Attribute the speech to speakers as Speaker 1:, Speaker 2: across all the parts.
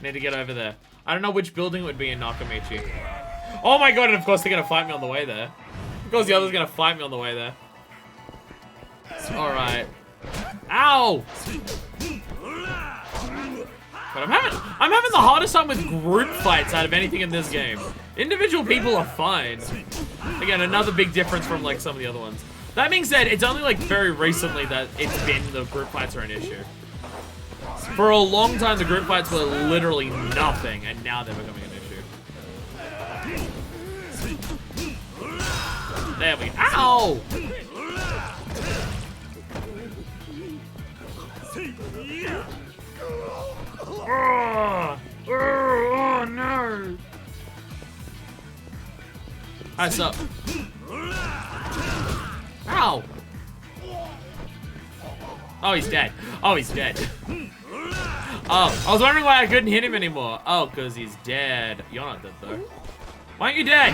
Speaker 1: Need to get over there. I don't know which building it would be in Nakamichi. Oh my god, and of course they're gonna fight me on the way there. Of course the other's gonna fight me on the way there. Alright. Ow! But I'm having the hardest time with group fights out of anything in this game. Individual people are fine. Again, another big difference from like some of the other ones. That being said, it's only like very recently that it's been the group fights are an issue. For a long time, the group fights were literally nothing, and now they're becoming an issue. There we go. Ow! Oh no! What's up? Ow! Oh, he's dead. Oh, he's dead. Oh, I was wondering why I couldn't hit him anymore. Oh, because he's dead. You're not dead, though. Why aren't you dead?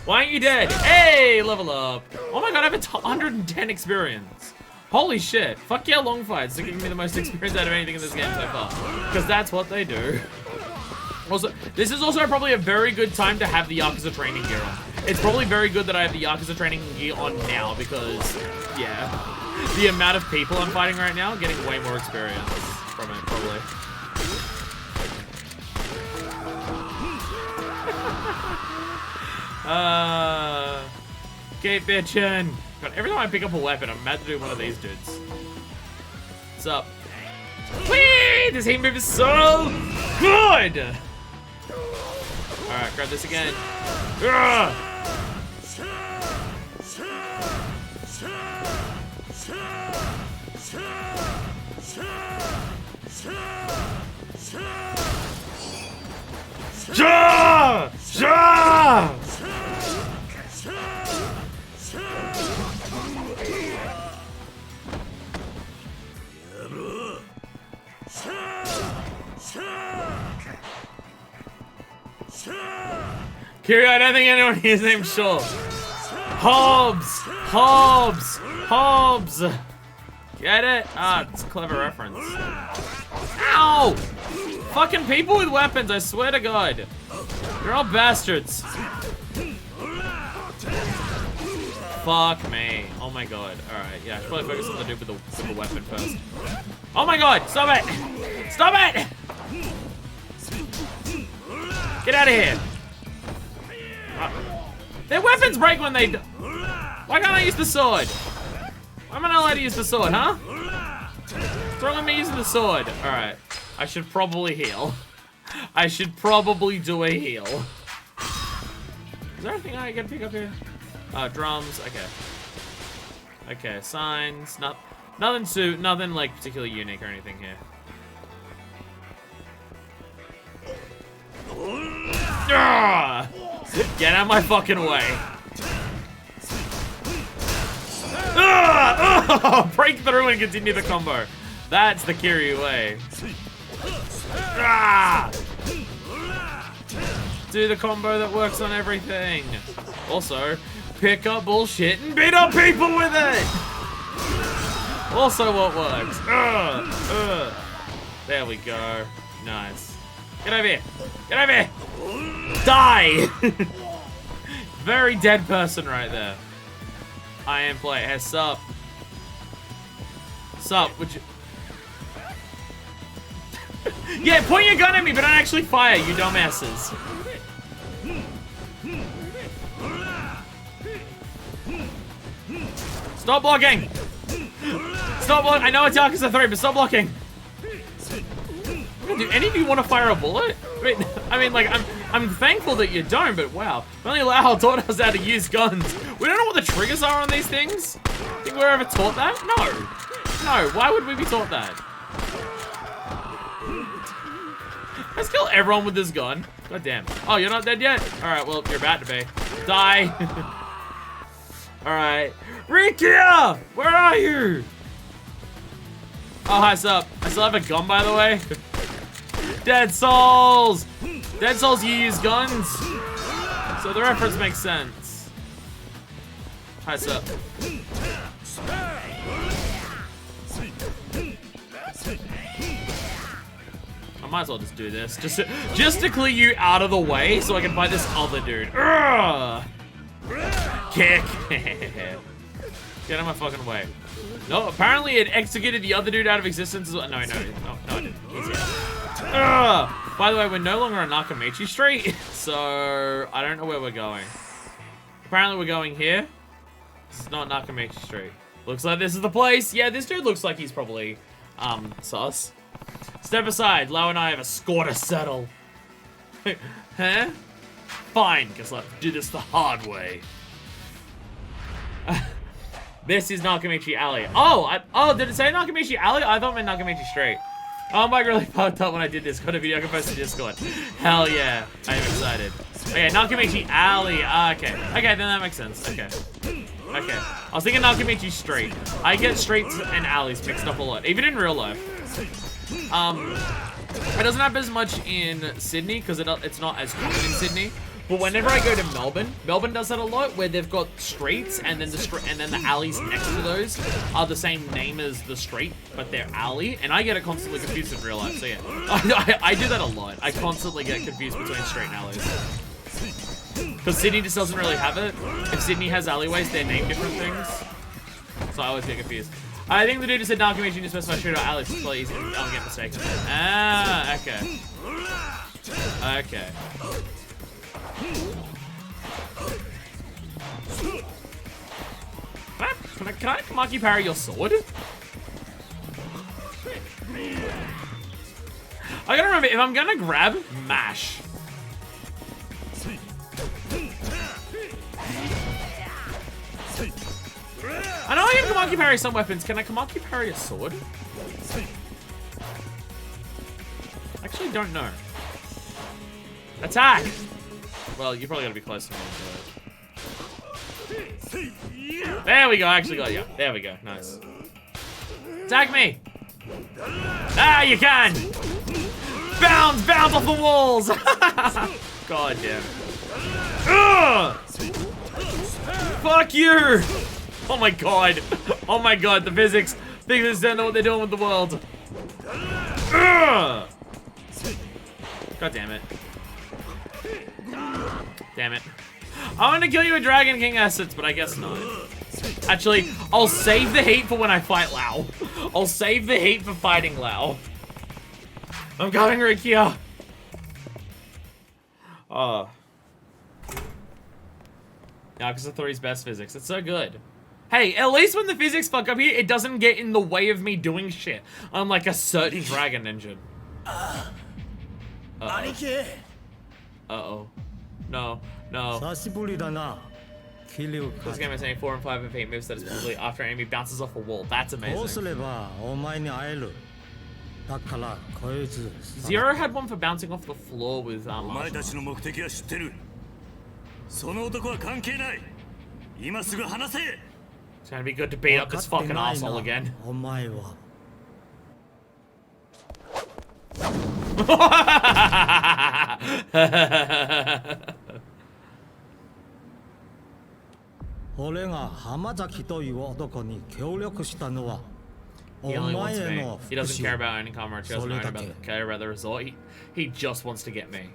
Speaker 1: Why aren't you dead? Hey, level up. Oh my god, I have 110 experience. Holy shit. Fuck yeah, long fights. They're giving me the most experience out of anything in this game so far. Because that's what they do. Also, this is also probably a very good time to have the Yakuza training gear on. It's probably very good that I have the Yakuza training gear on now because, yeah, the amount of people I'm fighting right now, getting way more experience from it, probably. Keep bitchin'. God, every time I pick up a weapon, I'm mad to do one of these dudes. What's up? Whee! This heat move is so good! Alright, grab this again. Ja! Ja! Kiryu, I don't think anyone here is named Shaw. Hobbs! Hobbs! Hobbs! Get it? Ah, it's a clever reference. Ow! Fucking people with weapons, I swear to God. You're all bastards. Fuck me. Oh my god. Alright, yeah, I should probably focus on the dude with the weapon first. Oh my god! Stop it! Stop it! Get out of here! Their weapons break when they... Why can't I use the sword? Why am I not allowed to use the sword, huh? What's wrong with me using the sword? Alright. I should probably heal. I should probably do a heal. Is there anything I can pick up here? Drums. Okay. Okay, signs. Nothing like particularly unique or anything here. Ah! Get out of my fucking way. Ah! Oh! Break through and continue the combo. That's the Kiryu way. Ah! Do the combo that works on everything. Also, pick up bullshit and beat up people with it. Also what works. There we go. Nice. Get over here. Get over here. Die. Very dead person right there. I am playing. Hey, sup? Sup? Would you... Yeah, point your gun at me, but don't actually fire, you dumbasses. Stop blocking! Stop blocking! I know it's Yakuza 3, but stop blocking! Do any of you want to fire a bullet? I mean, like, I'm thankful that you don't, but wow. Only Lau taught us how to use guns. We don't know what the triggers are on these things? Think we're ever taught that? No. No, why would we be taught that? Let's kill everyone with this gun. God damn. Oh, you're not dead yet? Alright, well, you're about to be. Die. Alright. Rikia! Where are you? Oh, hi, sup. I still have a gun, by the way. Dead Souls! Dead Souls, you use guns. So the reference makes sense. Hi, sup. I'm might as well just do this. Just to clear you out of the way so I can fight this other dude. Urgh! Kick. Get out of my fucking way. No, apparently it executed the other dude out of existence as well. No, it didn't. He's here. By the way, we're no longer on Nakamichi Street, so I don't know where we're going. Apparently we're going here. This is not Nakamichi Street. Looks like this is the place. Yeah, this dude looks like he's probably, sus. Step aside. Lau and I have a score to settle. Huh? Fine, guess I'll do this the hard way. This is Nakamichi Alley. Oh, did it say Nakamichi Alley? I thought it meant Nakamichi Street. Oh, Mike really fucked up when I did this. Got a video I can post to Discord. Hell yeah. I am excited. Okay, Nakamichi Alley. Okay. Okay, then that makes sense. Okay. Okay. I was thinking Nakamichi Street. I get streets and alleys mixed up a lot, even in real life. It doesn't happen as much in Sydney because it's not as common in Sydney. But whenever I go to Melbourne does that a lot, where they've got streets and then the alleys next to those are the same name as the street, but they're alley, and I get it constantly confused in real life. So yeah, I do that a lot. I constantly get confused between street and alleys because Sydney just doesn't really have it. If Sydney has alleyways, they're named different things, so I always get confused. I think the dude just said Nakamichi to specify street or alleys, please. I'll get mistaken. Ah, okay. Okay. Can I Kamaki parry your sword? I gotta remember, if I'm gonna grab, mash. I know I can Kamaki parry some weapons. Can I Kamaki parry a sword? I actually don't know. Attack! Well, you probably gotta be close to me. There we go, I actually got you. There we go, nice. Attack me! Ah, you can! Bounce off the walls! God damn. Ugh! Fuck you! Oh my god. Oh my god, the physics. Physics don't know what they're doing with the world. Ugh! God damn it. Damn it. I want to kill you with Dragon King assets, but I guess not. Actually, I'll save the heat for when I fight Lau. I'll save the heat for fighting Lau. I'm going, Rikia. Oh. Yakuza 3's best physics. It's so good. Hey, at least when the physics fuck up here, it doesn't get in the way of me doing shit. Unlike a certain Dragon engine. Uh-oh. No. This game is saying 4 and 5 of 8 moves that is probably after an enemy bounces off a wall. That's amazing. Zero had one for bouncing off the floor with It's gonna be good to beat up this fucking asshole again. He only wants me. He doesn't care about any comrades. He doesn't care about the result. He just wants to get me.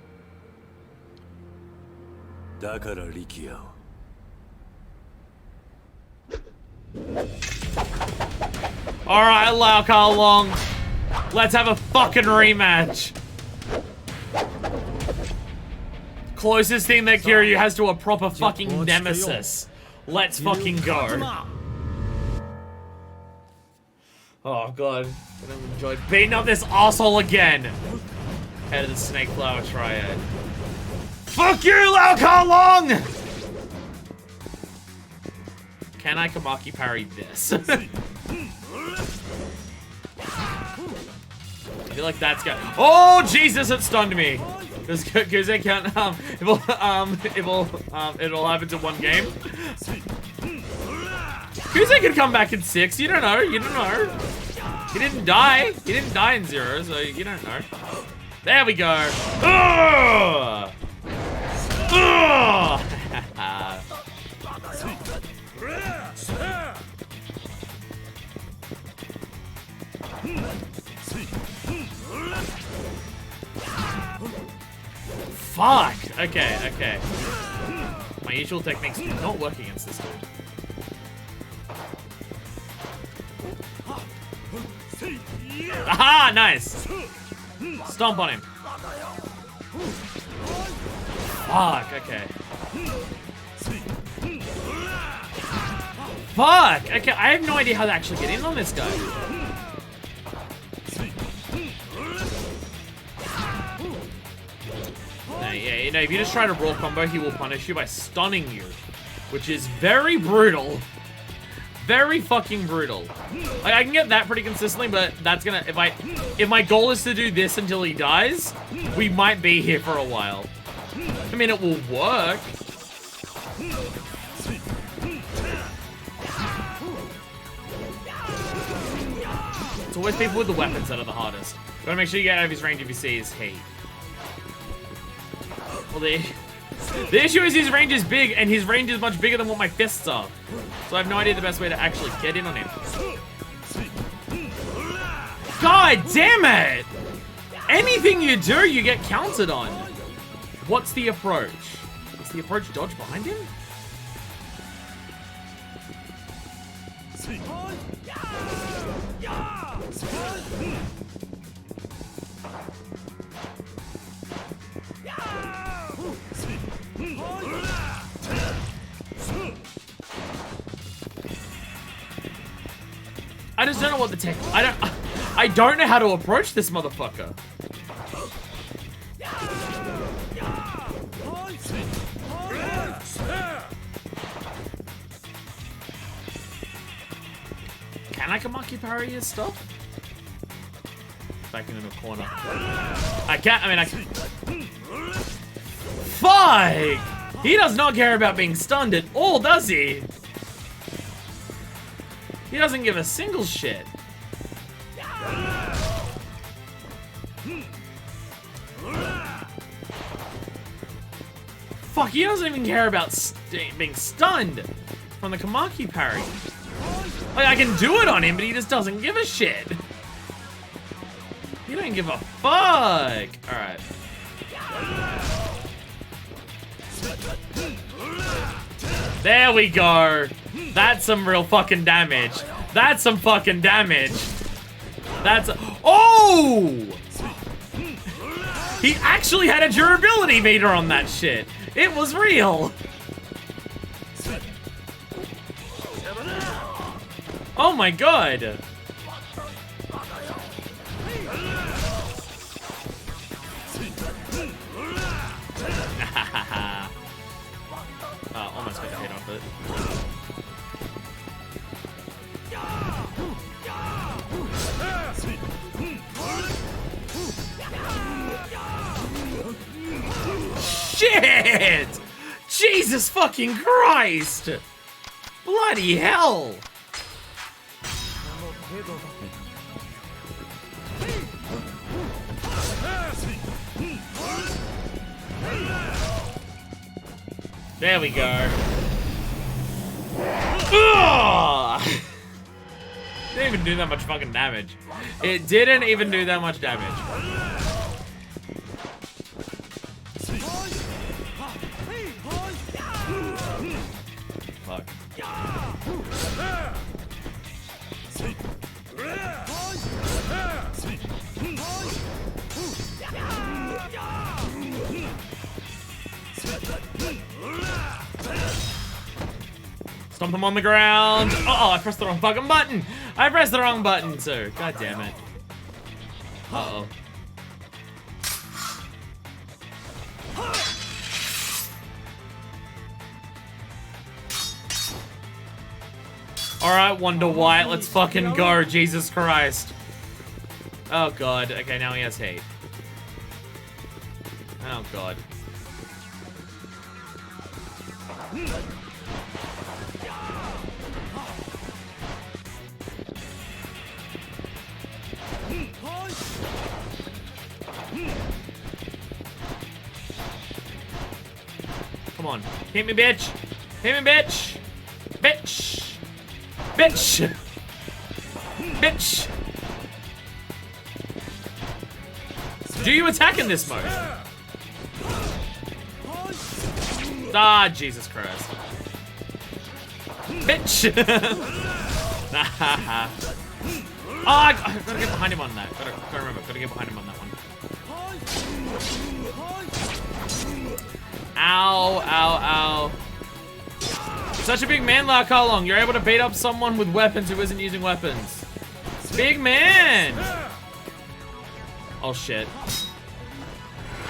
Speaker 1: Alright, Lau Ka Long. Let's have a fucking rematch. Closest thing that Kiryu has to a proper fucking nemesis. Let's fucking go. Oh god. I don't enjoy beating up this asshole again. Head of the Snake Flower Triad. Fuck you, Lau Ka Long! Can I Kamaki parry this? I feel like that's got. Oh Jesus! It stunned me. Because they can't. It'll happen to one game. Kuze could come back in 6. You don't know. You don't know. He didn't die. He didn't die in 0, so you don't know. There we go. Ugh! Ugh! Fuck! Okay, okay. My usual techniques do not work against this dude. Aha! Nice! Stomp on him. Fuck, okay. Fuck! Okay, I have no idea how to actually get in on this guy. No, yeah, you know, if you just try to raw combo, he will punish you by stunning you. Which is very brutal. Very fucking brutal. Like, I can get that pretty consistently, but that's gonna, if my goal is to do this until he dies, we might be here for a while. I mean, it will work. It's always people with the weapons that are the hardest. Gotta make sure you get out of his range if you see his heat. Well, the issue is his range is big, and his range is much bigger than what my fists are. So I have no idea the best way to actually get in on him. God damn it! Anything you do, you get counted on. What's the approach? Is the approach dodge behind him? I just don't know what the tech. I don't know how to approach this motherfucker. Can I Kamaki parry his stuff? Back into the corner. I can't. I mean, I can. Fuck! He does not care about being stunned at all, does he? He doesn't give a single shit. Fuck, he doesn't even care about being stunned from the Kamaki parry. Like, I can do it on him, but he just doesn't give a shit. He don't give a fuck. Alright. There we go. That's some real fucking damage. That's some fucking damage. That's oh! He actually had a durability meter on that shit. It was real. Oh my god. Almost got the hit off it. Shit! Jesus fucking Christ! Bloody hell! There we go. Ugh! Didn't even do that much fucking damage. It didn't even do that much damage. Fuck. Stomp him on the ground. Uh-oh, I pressed the wrong fucking button. I pressed the wrong button, sir. God damn it. Uh-oh. Alright, Wonder White, let's fucking go. Jesus Christ. Oh god. Okay, now he has hate. Oh god. Come on. Hit me, bitch. Hit me, bitch. Bitch. Bitch. Bitch. Do you attack in this mode? Ah, Jesus Christ. Bitch! Oh, I gotta get behind him on that. Gotta remember, gotta get behind him on that one. Ow, ow, ow. Such a big man, Larkalong. You're able to beat up someone with weapons who isn't using weapons. Big man! Oh, shit.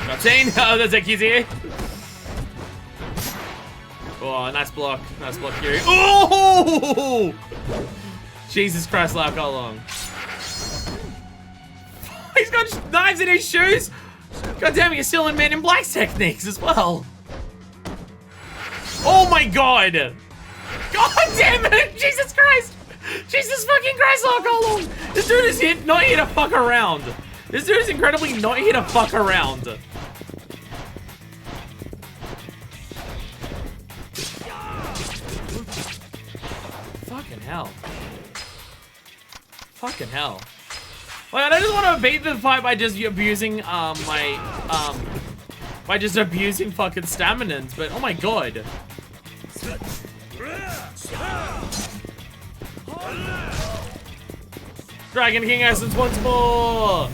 Speaker 1: Not saying. Oh, there's a Yakuza. Oh, nice block. Nice block here. Oh! Jesus Christ, Larkalong. He's got knives in his shoes. God damn it, you're still in Men in Black's techniques as well. Oh my god. God damn it, Jesus Christ. Jesus fucking Christ, Larkalong. This dude is not here to fuck around. This dude is incredibly not here to fuck around. Fucking hell. Fucking hell. Like, I just want to bait the fight by just abusing, by just abusing fucking staminans, but oh my god. Dragon King Essence once more!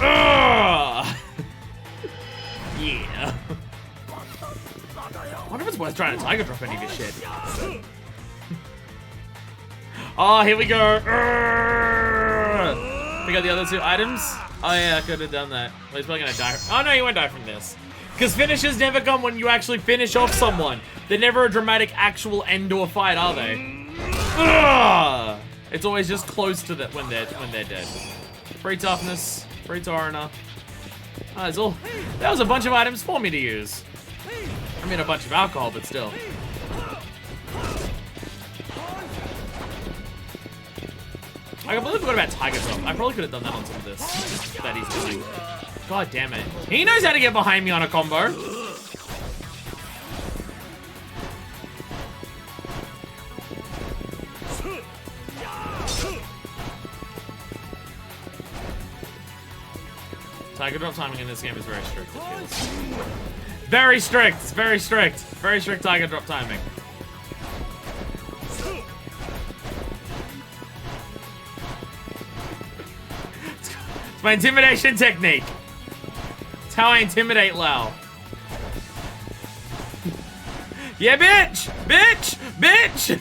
Speaker 1: Yeah. I wonder if it's worth trying to Tiger Drop any of this shit. Oh, here we go. We got the other two items. Oh yeah, I could have done that. Well, he's probably gonna die. Oh no, you won't die from this. Because finishes never come when you actually finish off someone. They're never a dramatic actual end to a fight, are they? Ugh! It's always just close to that when they're dead. Free toughness, free Torrenter. Oh, that's all. That was a bunch of items for me to use. I mean, a bunch of alcohol, but still. I completely forgot about Tiger Drop. I probably could have done that on some of this that he's doing. God damn it. He knows how to get behind me on a combo. Tiger Drop timing in this game is very strict, it feels. Very strict, very strict. Very strict Tiger Drop timing. It's my intimidation technique. It's how I intimidate Lau. Yeah, bitch! Bitch! Bitch!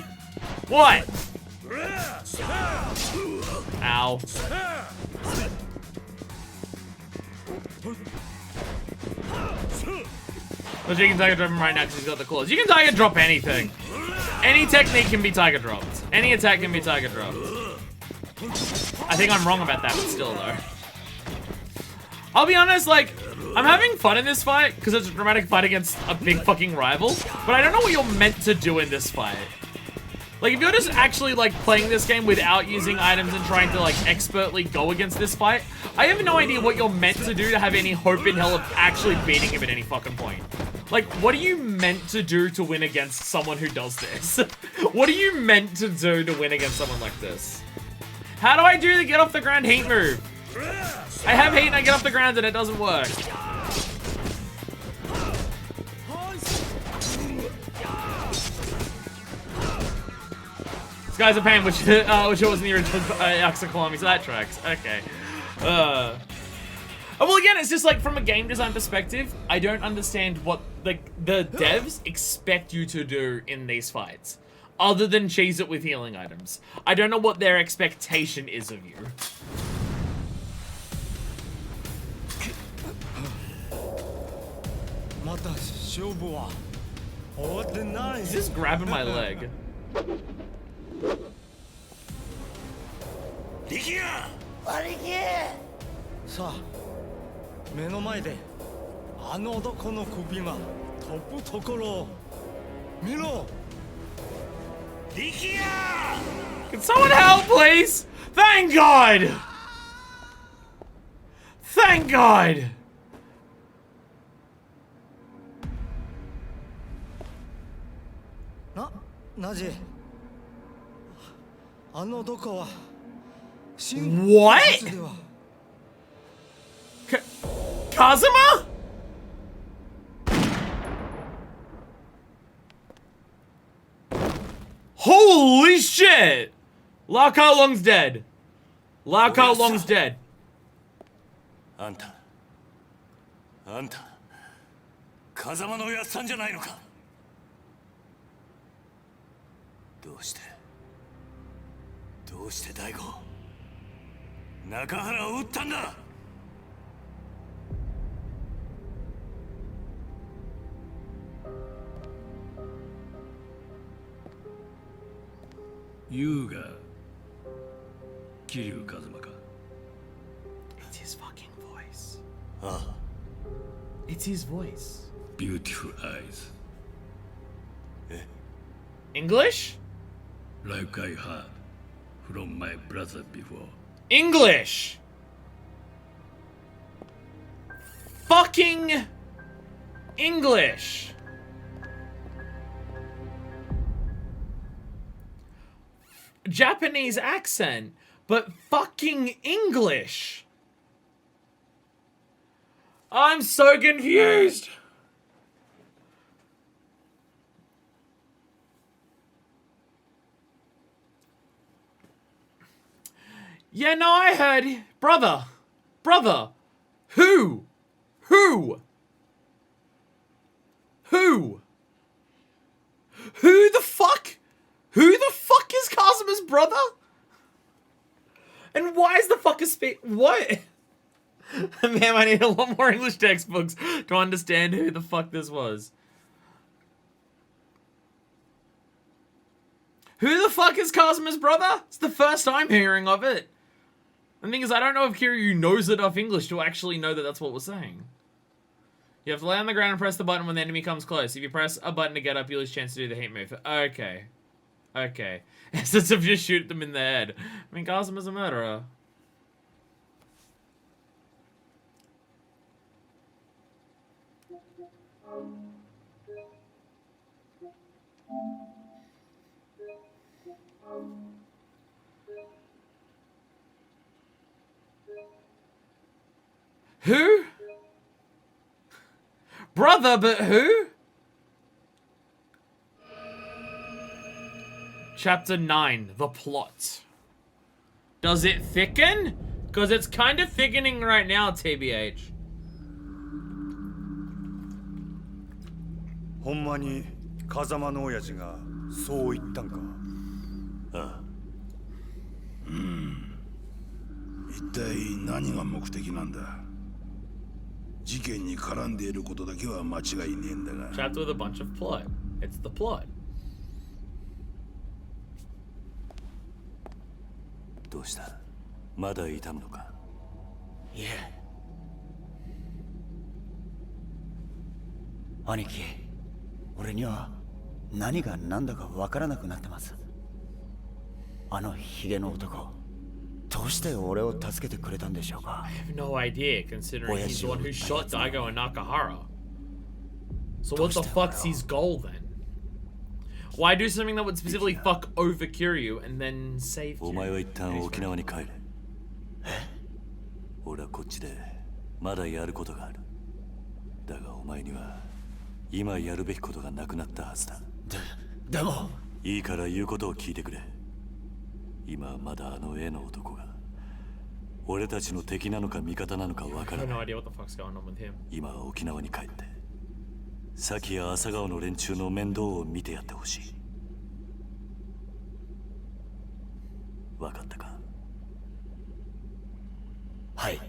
Speaker 1: What? Ow. But you can Tiger Drop him right now because he's got the claws. You can Tiger Drop anything. Any technique can be Tiger Dropped. Any attack can be Tiger Dropped. I think I'm wrong about that, but still though. I'll be honest, like, I'm having fun in this fight because it's a dramatic fight against a big fucking rival, but I don't know what you're meant to do in this fight. Like, if you're just actually, like, playing this game without using items and trying to, like, expertly go against this fight, I have no idea what you're meant to do to have any hope in hell of actually beating him at any fucking point. Like, what are you meant to do to win against someone who does this? What are you meant to do to win against someone like this? How do I do the get off the ground heat move? I have heat and I get off the ground and it doesn't work. This guy's a pain, which wasn't the original Yakuza Kiwami, so that tracks. Okay. Oh, well, again, it's just like from a game design perspective, I don't understand what the devs expect you to do in these fights, other than cheese it with healing items. I don't know what their expectation is of you. He's just grabbing my leg. Can someone help, please? Thank God! Thank God! What? Kazuma? Holy shit! Lau Kar Long's dead. Lau Kar Long's dead.
Speaker 2: あんた風間のおやっさんじゃないのか。どうして大吾中原を撃ったんだ。
Speaker 3: 優が桐生一馬か。
Speaker 1: It's his fucking voice.
Speaker 2: ああ
Speaker 1: It's his voice.
Speaker 3: Beautiful eyes,
Speaker 1: English?
Speaker 3: like I heard from my brother before.
Speaker 1: English! Fucking English! Japanese accent, but fucking English! I'm so confused! Yeah, no, I heard. Brother. Who? Who the fuck? Who the fuck is Kazuma's brother? And why is the fucker what? Man, I need a lot more English textbooks to understand who the fuck this was. Who the fuck is Kazuma's brother? It's the first time hearing of it. The thing is, I don't know if Kiryu knows enough English to actually know that that's what we're saying. You have to lay on the ground and press the button when the enemy comes close. If you press a button to get up, you lose a chance to do the hate move. Okay. Instead of just shoot them in the head. I mean, Kazuma's a murderer. Who? Brother, but who? Chapter 9, the plot. Does it thicken? Because it's kind of thickening right now, TBH.
Speaker 4: ほんまに風間の親父がそう言ったんか。
Speaker 2: ああ
Speaker 5: 一体何が目的なんだ。事件に絡んでいることだけは間違いねえんだが。
Speaker 1: Chapter with a bunch of plot. It's the plot.
Speaker 2: どうした。まだ痛むのか。
Speaker 4: いえ。兄貴、俺には何が何だかわからなくなってます。あのヒゲの男、どうして俺を助けてくれたんでしょうか。
Speaker 1: I have no idea, considering he's the one who shot Daigo and Nakahara. So what the fuck's his goal then? Why do something that would specifically fuck over Kiryu and then save
Speaker 2: お前は
Speaker 1: Kiryu?
Speaker 2: 一旦沖縄に帰れ。俺はこっちでまだやることがある。だがお前には今やるべきことがなくなったはずだ。
Speaker 4: でも
Speaker 2: いいから言うことを聞いてくれ。今はまだあの絵の男が俺たちの敵なのか味方なのかわか
Speaker 1: I
Speaker 2: ら
Speaker 1: have
Speaker 2: な
Speaker 1: no
Speaker 2: い。
Speaker 1: idea what the fuck's going on with him.
Speaker 2: 今は沖縄に帰って崎や朝顔の連中の面倒を見てやってほしい。わかったか。
Speaker 4: はい。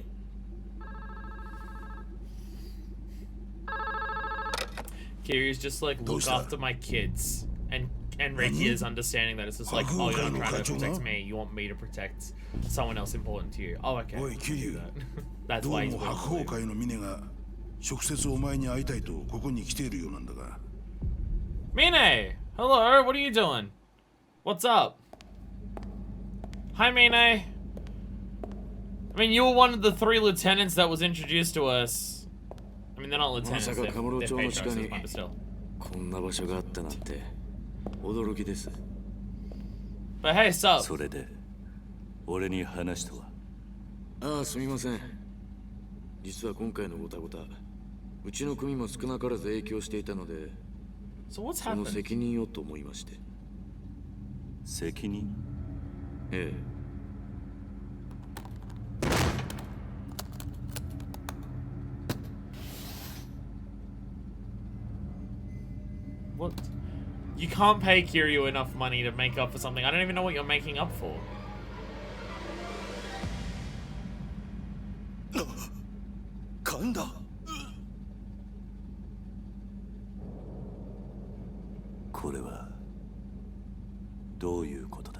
Speaker 1: Kiryu's just like, look after my kids. And Reiki is understanding that it's just like, oh, you're not trying to protect me. You want me to protect someone else important to you. Oh, okay.
Speaker 5: おいキリュウ、
Speaker 1: That's
Speaker 5: どう
Speaker 1: why he's
Speaker 5: も
Speaker 1: willing
Speaker 5: 白
Speaker 1: to
Speaker 5: 鵬
Speaker 1: leave.
Speaker 5: 会の峰が直接お前に会いたいとここに来ているようなんだが。
Speaker 1: Mine! Hello, what are you doing? What's up? Hi, Mine. I mean, you were one of the 3 lieutenants that was introduced to us. I mean, they're not lieutenants, they're page officers, but still.
Speaker 6: こんな場所があったなんて驚きです。
Speaker 1: But hey, sup?
Speaker 2: それで俺に話とは。
Speaker 6: ああ、すみません。実は今回のごたごた、うちの組も少なからず影響していたので、
Speaker 1: So what's
Speaker 6: その
Speaker 1: happened?
Speaker 6: 責任をと思いまして。
Speaker 2: 責任？
Speaker 6: ええ。
Speaker 1: What? You can't pay Kiryu enough money to make up for something. I don't even know what you're making up for.
Speaker 2: 神田。これはどういうことだ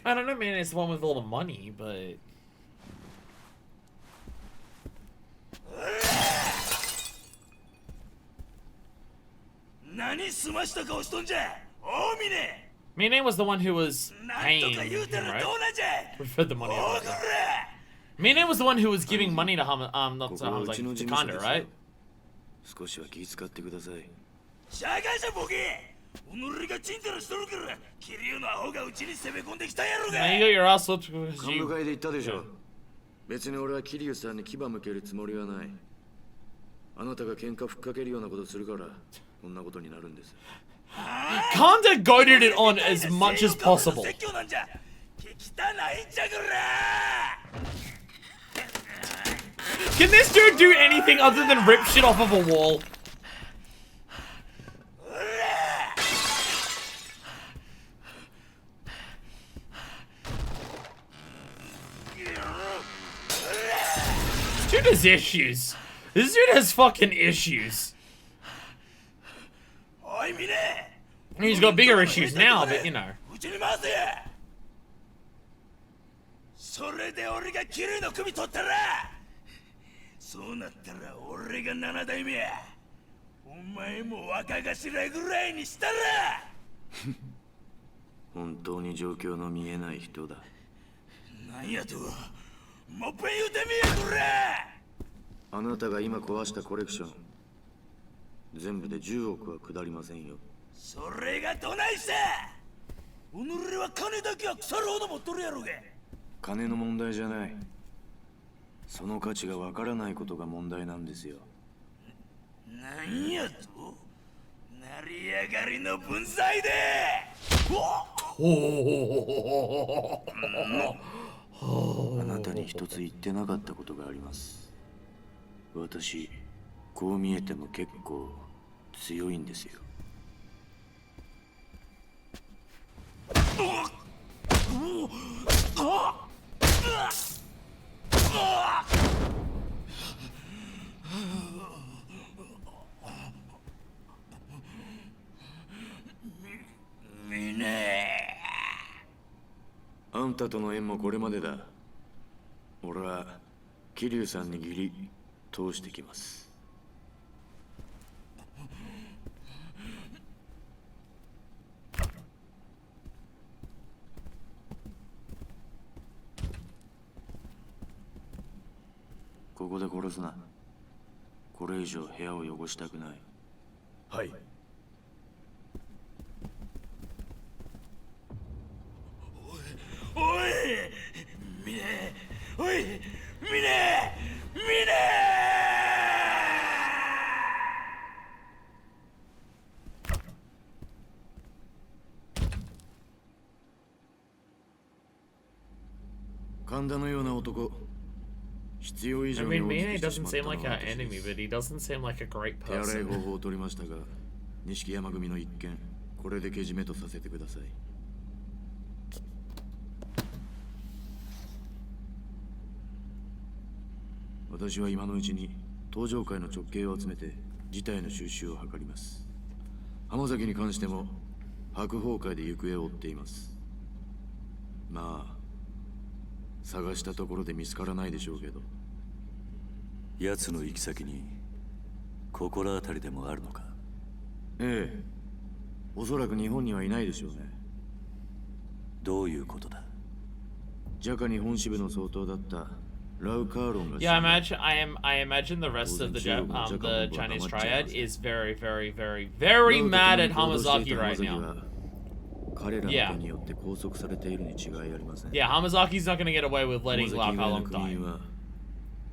Speaker 2: ？I
Speaker 1: don't know, man. It's the one with all the money, but. Mine was the one who was paying him, right? Referred the money over. Mine was the one who was giving money to not to Hamza, like, to Kanda, right?
Speaker 6: 少しは気遣ってください。
Speaker 5: 社会者ボケ。己がチンタラしとるから桐生のアホがうちに攻め込んできたやろが。
Speaker 1: Now you got your ass whooped because
Speaker 6: 幹
Speaker 1: you.
Speaker 6: 部会で言ったでしょ。別に俺は桐生さんに牙向けるつもりはない。あなたが喧嘩ふっかけるようなことするからこんなことになるんです。
Speaker 1: Kanda goaded it on as much as possible. Can this dude do anything other than rip shit off of a wall? This dude has issues. This dude has fucking issues. He's got bigger issues now, but you know.
Speaker 5: それで俺が桐生の首取ったらそうなったら俺が7代目やお前も若頭ぐらいにしたら
Speaker 6: 本当に状況の見えない人だ。
Speaker 5: なんやともっぺん言うてみやこれ。
Speaker 6: あなたが今壊したコレクション全部で10億は下りませんよ。
Speaker 5: それがどないした己は金だけは腐るほど持っとるやろが。
Speaker 6: 金の問題じゃない。その価値がわからないことが問題なんですよ。
Speaker 5: なんやと成り上がりの分際で
Speaker 6: あなたに一つ言ってなかったことがあります。私こう見えても結構強いんですよ。あんたとの縁もこれまでだ。俺は桐生さんに義理通してきます。ここで殺すな。これ以上部屋を汚したくない。
Speaker 2: はい。
Speaker 5: おいミネおいミネミネ
Speaker 6: 神田のような男
Speaker 1: I mean, Mine doesn't seem like our enemy, but he doesn't seem like a great
Speaker 6: 手洗い
Speaker 1: person.
Speaker 6: 方法を取りましたが錦山組の一件これでけじめとさせてください。私は今のうちに東上会の直系を集めて事態の収拾を図ります。浜崎に関しても白鵬会で行方を追っています。まあ探したところで見つからないでしょうけど。
Speaker 2: 奴の行き先に心当たりでもあるのか？
Speaker 6: ええ、おそらく日本にはいないでしょうね。
Speaker 2: どういうことだ？
Speaker 6: ジャカ日本支部の総統だったラウカーロンが。
Speaker 1: Yeah, I imagine the rest of the Chinese triad is very, very, very, very mad at Hamazaki right now.
Speaker 6: 彼らの手によって拘束されているに違いありません。
Speaker 1: Yeah, Hamazaki's not gonna get away with letting
Speaker 6: 浜崎以外の
Speaker 1: Lakalong
Speaker 6: 組
Speaker 1: die.
Speaker 6: 員は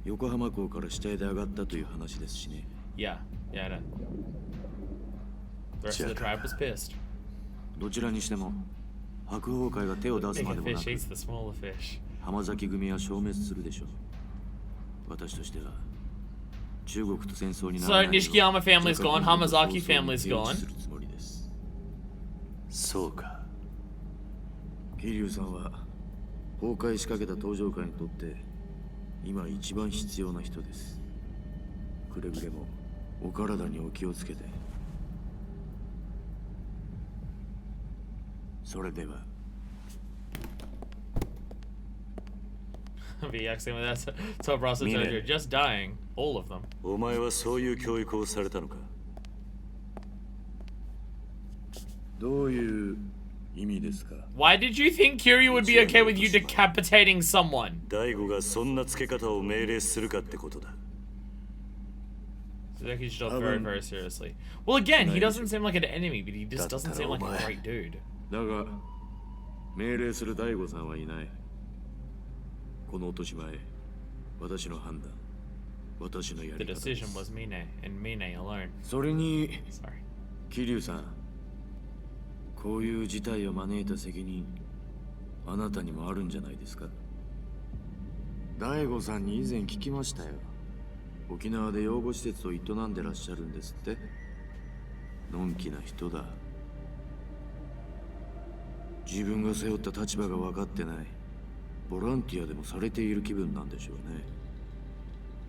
Speaker 6: 横浜港から死体で上がったという話ですしね。
Speaker 1: Yeah, I know. The rest of the tribe was pissed.
Speaker 6: どちらにしても白鵬会が手を出すま
Speaker 1: Bigger
Speaker 6: でもな
Speaker 1: fish
Speaker 6: く
Speaker 1: eats the smaller fish.
Speaker 6: 浜崎組は消滅するでしょう。私としては中国と戦争にならないよう
Speaker 1: So Nishikiyama family's gone, Hamazaki family's gone.
Speaker 6: するつもりです。
Speaker 2: そうか。
Speaker 6: 桐生さんは崩壊しかけた登場会にとって今一番必要な人です。くれぐれもお体にお気をつけて。それでは。
Speaker 1: VXing with that. So Ross and Tojo just dying. All of them.
Speaker 2: お前はそういう教育をされたのか。
Speaker 6: どういう意味ですか？
Speaker 1: Why did you think Kiryu would be okay with you decapitating someone?
Speaker 2: 大悟がそんな付け方を命令するかってことだ。
Speaker 1: Suzuki should take very, very seriously. Well, again, he doesn't seem like an enemy, but he just doesn't seem like a great dude.
Speaker 6: だが命令する大悟さんはいない。この落とし前、私の判断、私のや
Speaker 1: The
Speaker 6: り方で
Speaker 1: decision
Speaker 6: す。
Speaker 1: was Mine, and Mine alone.
Speaker 6: それに
Speaker 1: Sorry.
Speaker 6: 桐生さん、こういう事態を招いた責任、あなたにもあるんじゃないですか。大悟さんに以前聞きましたよ。沖縄で養護施設を営んでらっしゃるんですって。のんきな人だ。自分が背負った立場が分かってない。ボランティアでもされている気分なんでしょうね。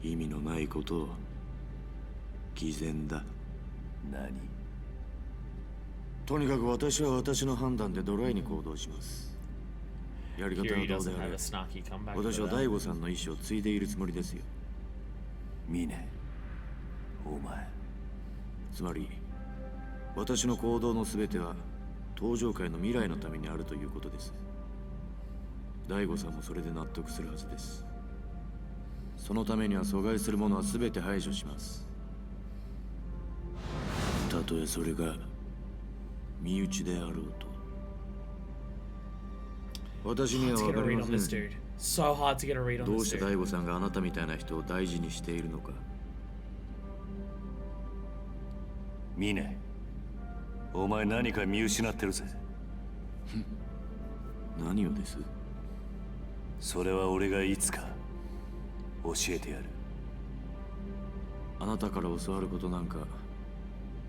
Speaker 6: 意味のないことを。偽善だ。
Speaker 2: 何？
Speaker 6: とにかく私は私の判断でドライに行動します。やり方は
Speaker 1: Kiryu
Speaker 6: どうで
Speaker 1: doesn't
Speaker 6: あ
Speaker 1: have
Speaker 6: れ
Speaker 1: a snarky comeback.
Speaker 6: 私は大悟さんの意思を継いでいるつもりですよ。
Speaker 2: ミネ、お前。
Speaker 6: つまり私の行動の全ては登場界の未来のためにあるということです。大悟さんもそれで納得するはずです。そのためには阻害するものは全て排除します。たとえそれが身内であろうと。私に
Speaker 1: Hard
Speaker 6: は
Speaker 1: to
Speaker 6: 分
Speaker 1: get
Speaker 6: か
Speaker 1: a
Speaker 6: り
Speaker 1: read
Speaker 6: ま
Speaker 1: on
Speaker 6: せ
Speaker 1: this
Speaker 6: ん。
Speaker 1: dude. So hard to get a read on
Speaker 6: どう
Speaker 1: this
Speaker 6: して
Speaker 1: dude.
Speaker 6: 大悟さんがあなたみたいな人を大事にしているのか。
Speaker 2: ミネ、お前何か見失ってるぜ。
Speaker 6: 何をです？
Speaker 2: それは俺がいつか教えてやる。
Speaker 6: あなたから教わることなんか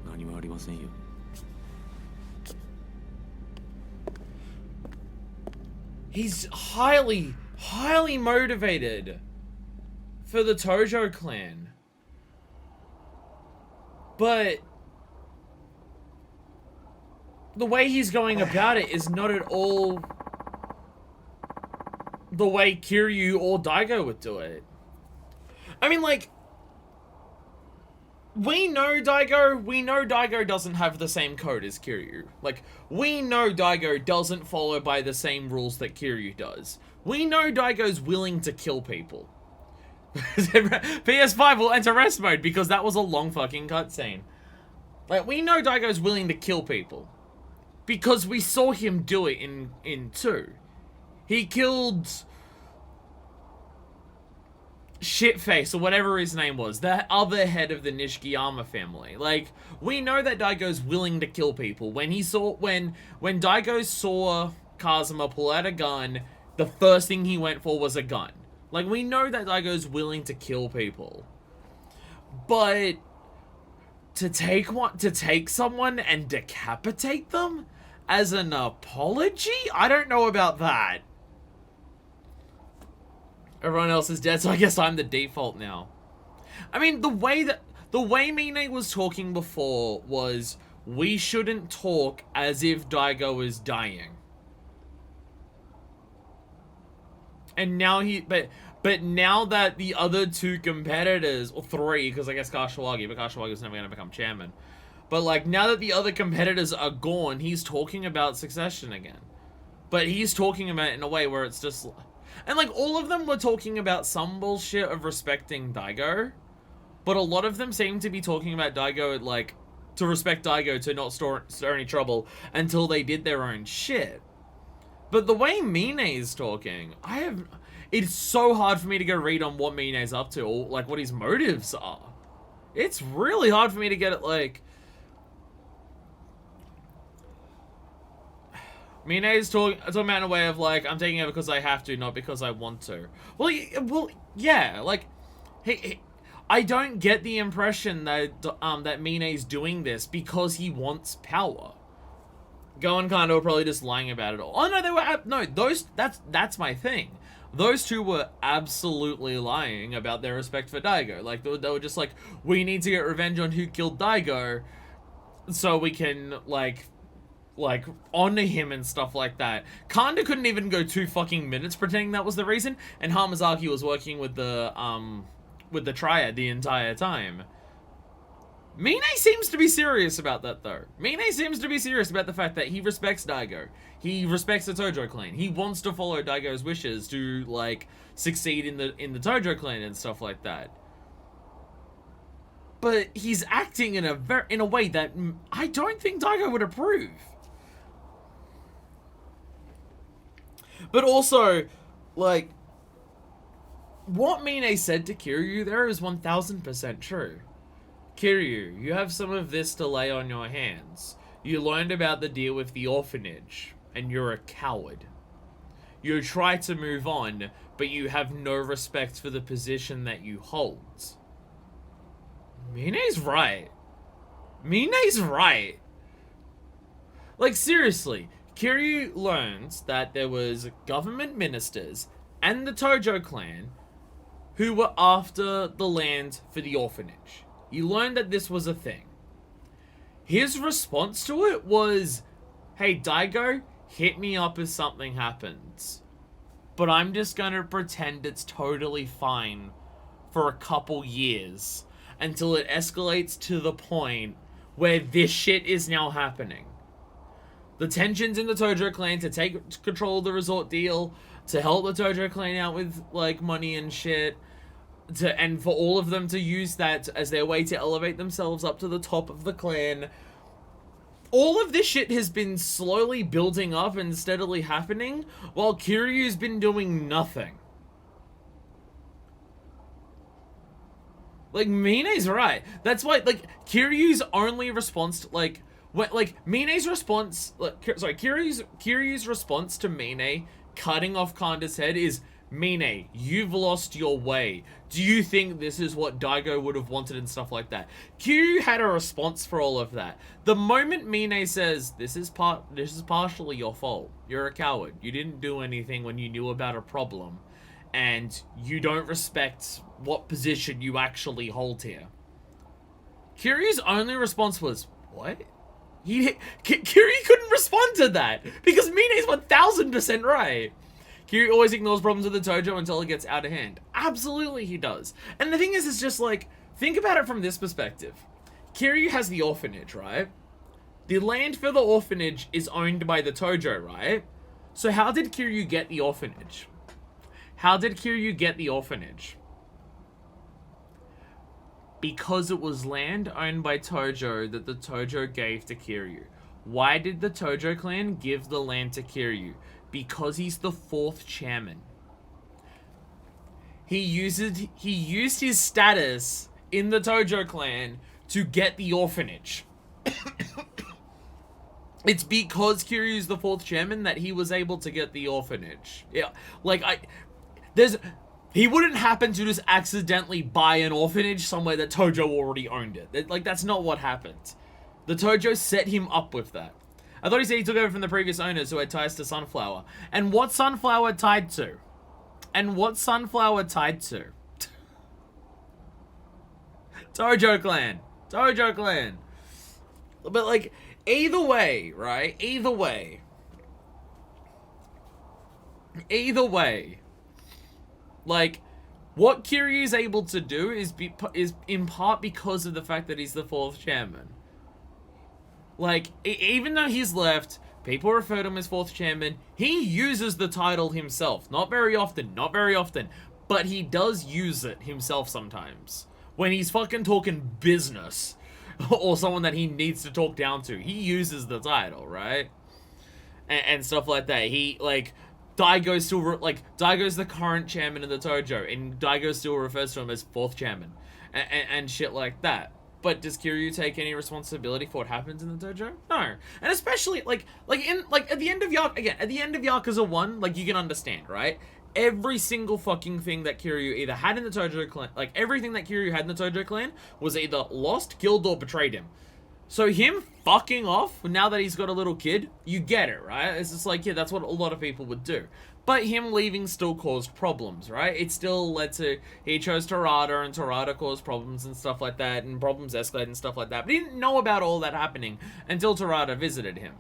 Speaker 6: 何もありませんよ。
Speaker 1: He's highly motivated for the Tojo clan. But the way he's going about it is not at all the way Kiryu or Daigo would do it. I mean, like, we know Daigo doesn't have the same code as Kiryu. Like, we know Daigo doesn't follow by the same rules that Kiryu does. We know Daigo's willing to kill people. PS5 will enter rest mode because that was a long fucking cutscene. Like, we know Daigo's willing to kill people. Because we saw him do it in 2. He killed Shitface, or whatever his name was, that other head of the Nishikiyama family. Like, we know that Daigo's willing to kill people. When Daigo saw Kazuma pull out a gun, the first thing he went for was a gun. Like, we know that Daigo's willing to kill people. But to take someone and decapitate them as an apology? I don't know about that. Everyone else is dead, so I guess I'm the default now. I mean, the way Mine was talking before was, we shouldn't talk as if Daigo is dying. And now but now that the other 2 competitors, or 3, because I guess Kashiwagi, but Kashiwagi's never gonna become chairman. But like, now that the other competitors are gone, he's talking about succession again. But he's talking about it in a way where it's just... And like, all of them were talking about some bullshit of respecting Daigo. But a lot of them seem to be talking about Daigo, like, to respect Daigo to not stir any trouble until they did their own shit. But the way Mine is talking, it's so hard for me to go read on what Mine's up to, or like what his motives are. It's really hard for me to get it, like... Mine's talking about in a way of like, I'm taking over because I have to, not because I want to. Well, yeah, like, I don't get the impression that that Mine's doing this because he wants power. Go and Kando are probably just lying about it all. Oh no, they were that's my thing. Those two were absolutely lying about their respect for Daigo. Like they were just like, we need to get revenge on who killed Daigo, so we can like honor him and stuff like that. Kanda couldn't even go 2 fucking minutes pretending that was the reason, and Hamazaki was working with the Triad the entire time. Mine seems to be serious about that though. Mine seems to be serious about the fact that he respects Daigo. He respects the Tojo clan. He wants to follow Daigo's wishes to like succeed in the Tojo clan and stuff like that. But he's acting in a way that I don't think Daigo would approve. But also, like, what Mine said to Kiryu there is 1000% true. Kiryu, you have some of this to lay on your hands. You learned about the deal with the orphanage, and you're a coward. You try to move on, but you have no respect for the position that you hold. Mine's right. Mine's right. Like, seriously, Kiryu learns that there was government ministers and the Tojo clan who were after the land for the orphanage. You learned that this was a thing. His response to it was, hey Daigo, hit me up if something happens. But I'm just gonna pretend it's totally fine for a couple years until it escalates to the point where this shit is now happening. The tensions in the Tojo clan to take control of the resort deal, to help the Tojo clan out with like money and shit, and for all of them to use that as their way to elevate themselves up to the top of the clan. All of this shit has been slowly building up and steadily happening, while Kiryu's been doing nothing. Like, Mine's right. That's why, like, Kiryu's only response to, like, Mine's response, Kiryu's response to Mine cutting off Kanda's head is, Mine, you've lost your way. Do you think this is what Daigo would have wanted and stuff like that? Kiryu had a response for all of that. The moment Mine says, this is partially your fault. You're a coward. You didn't do anything when you knew about a problem. And you don't respect what position you actually hold here. Kiryu's only response was, what? Kiryu couldn't respond to that because Mine's 1000% right. Kiryu always ignores problems with the Tojo until it gets out of hand. Absolutely he does. And the thing is, it's just like, think about it from this perspective. Kiryu has the orphanage, right? The land for the orphanage is owned by the Tojo, right? So how did Kiryu get the orphanage? How did Kiryu get the orphanage? Because it was land owned by Tojo that the Tojo gave to Kiryu. Why did the Tojo clan give the land to Kiryu? Because he's the 4th chairman. He used his status in the Tojo clan to get the orphanage. It's because Kiryu's the 4th chairman that he was able to get the orphanage. Yeah, like he wouldn't happen to just accidentally buy an orphanage somewhere that Tojo already owned it. Like, that's not what happened. The Tojo set him up with that. I thought he said he took over from the previous owners who had ties to Sunflower. And what Sunflower tied to? And what Sunflower tied to? Tojo clan. Tojo clan. But, like, either way, right? Either way. Like, what Kiryu's able to do is in part because of the fact that he's the 4th chairman. Like, even though he's left, people refer to him as 4th chairman, he uses the title himself. Not very often, but he does use it himself sometimes. When he's fucking talking business. or someone that he needs to talk down to. He uses the title, right? And stuff like that. He, like, Daigo still, Daigo's the current chairman of the Tojo, and Daigo still refers to him as 4th chairman, and shit like that. But does Kiryu take any responsibility for what happens in the dojo? No. And especially, at the end of Yakuza 1, like, you can understand, right? Every single fucking thing that Kiryu either had in the Tojo clan, like, everything that Kiryu had in the Tojo clan was either lost, killed, or betrayed him. So him fucking off, now that he's got a little kid, you get it, right? It's just like, yeah, that's what a lot of people would do. But him leaving still caused problems, right? It still led to, he chose Torada, and Torada caused problems and stuff like that, and problems escalated and stuff like that. But he didn't know about all that happening until Torada visited him.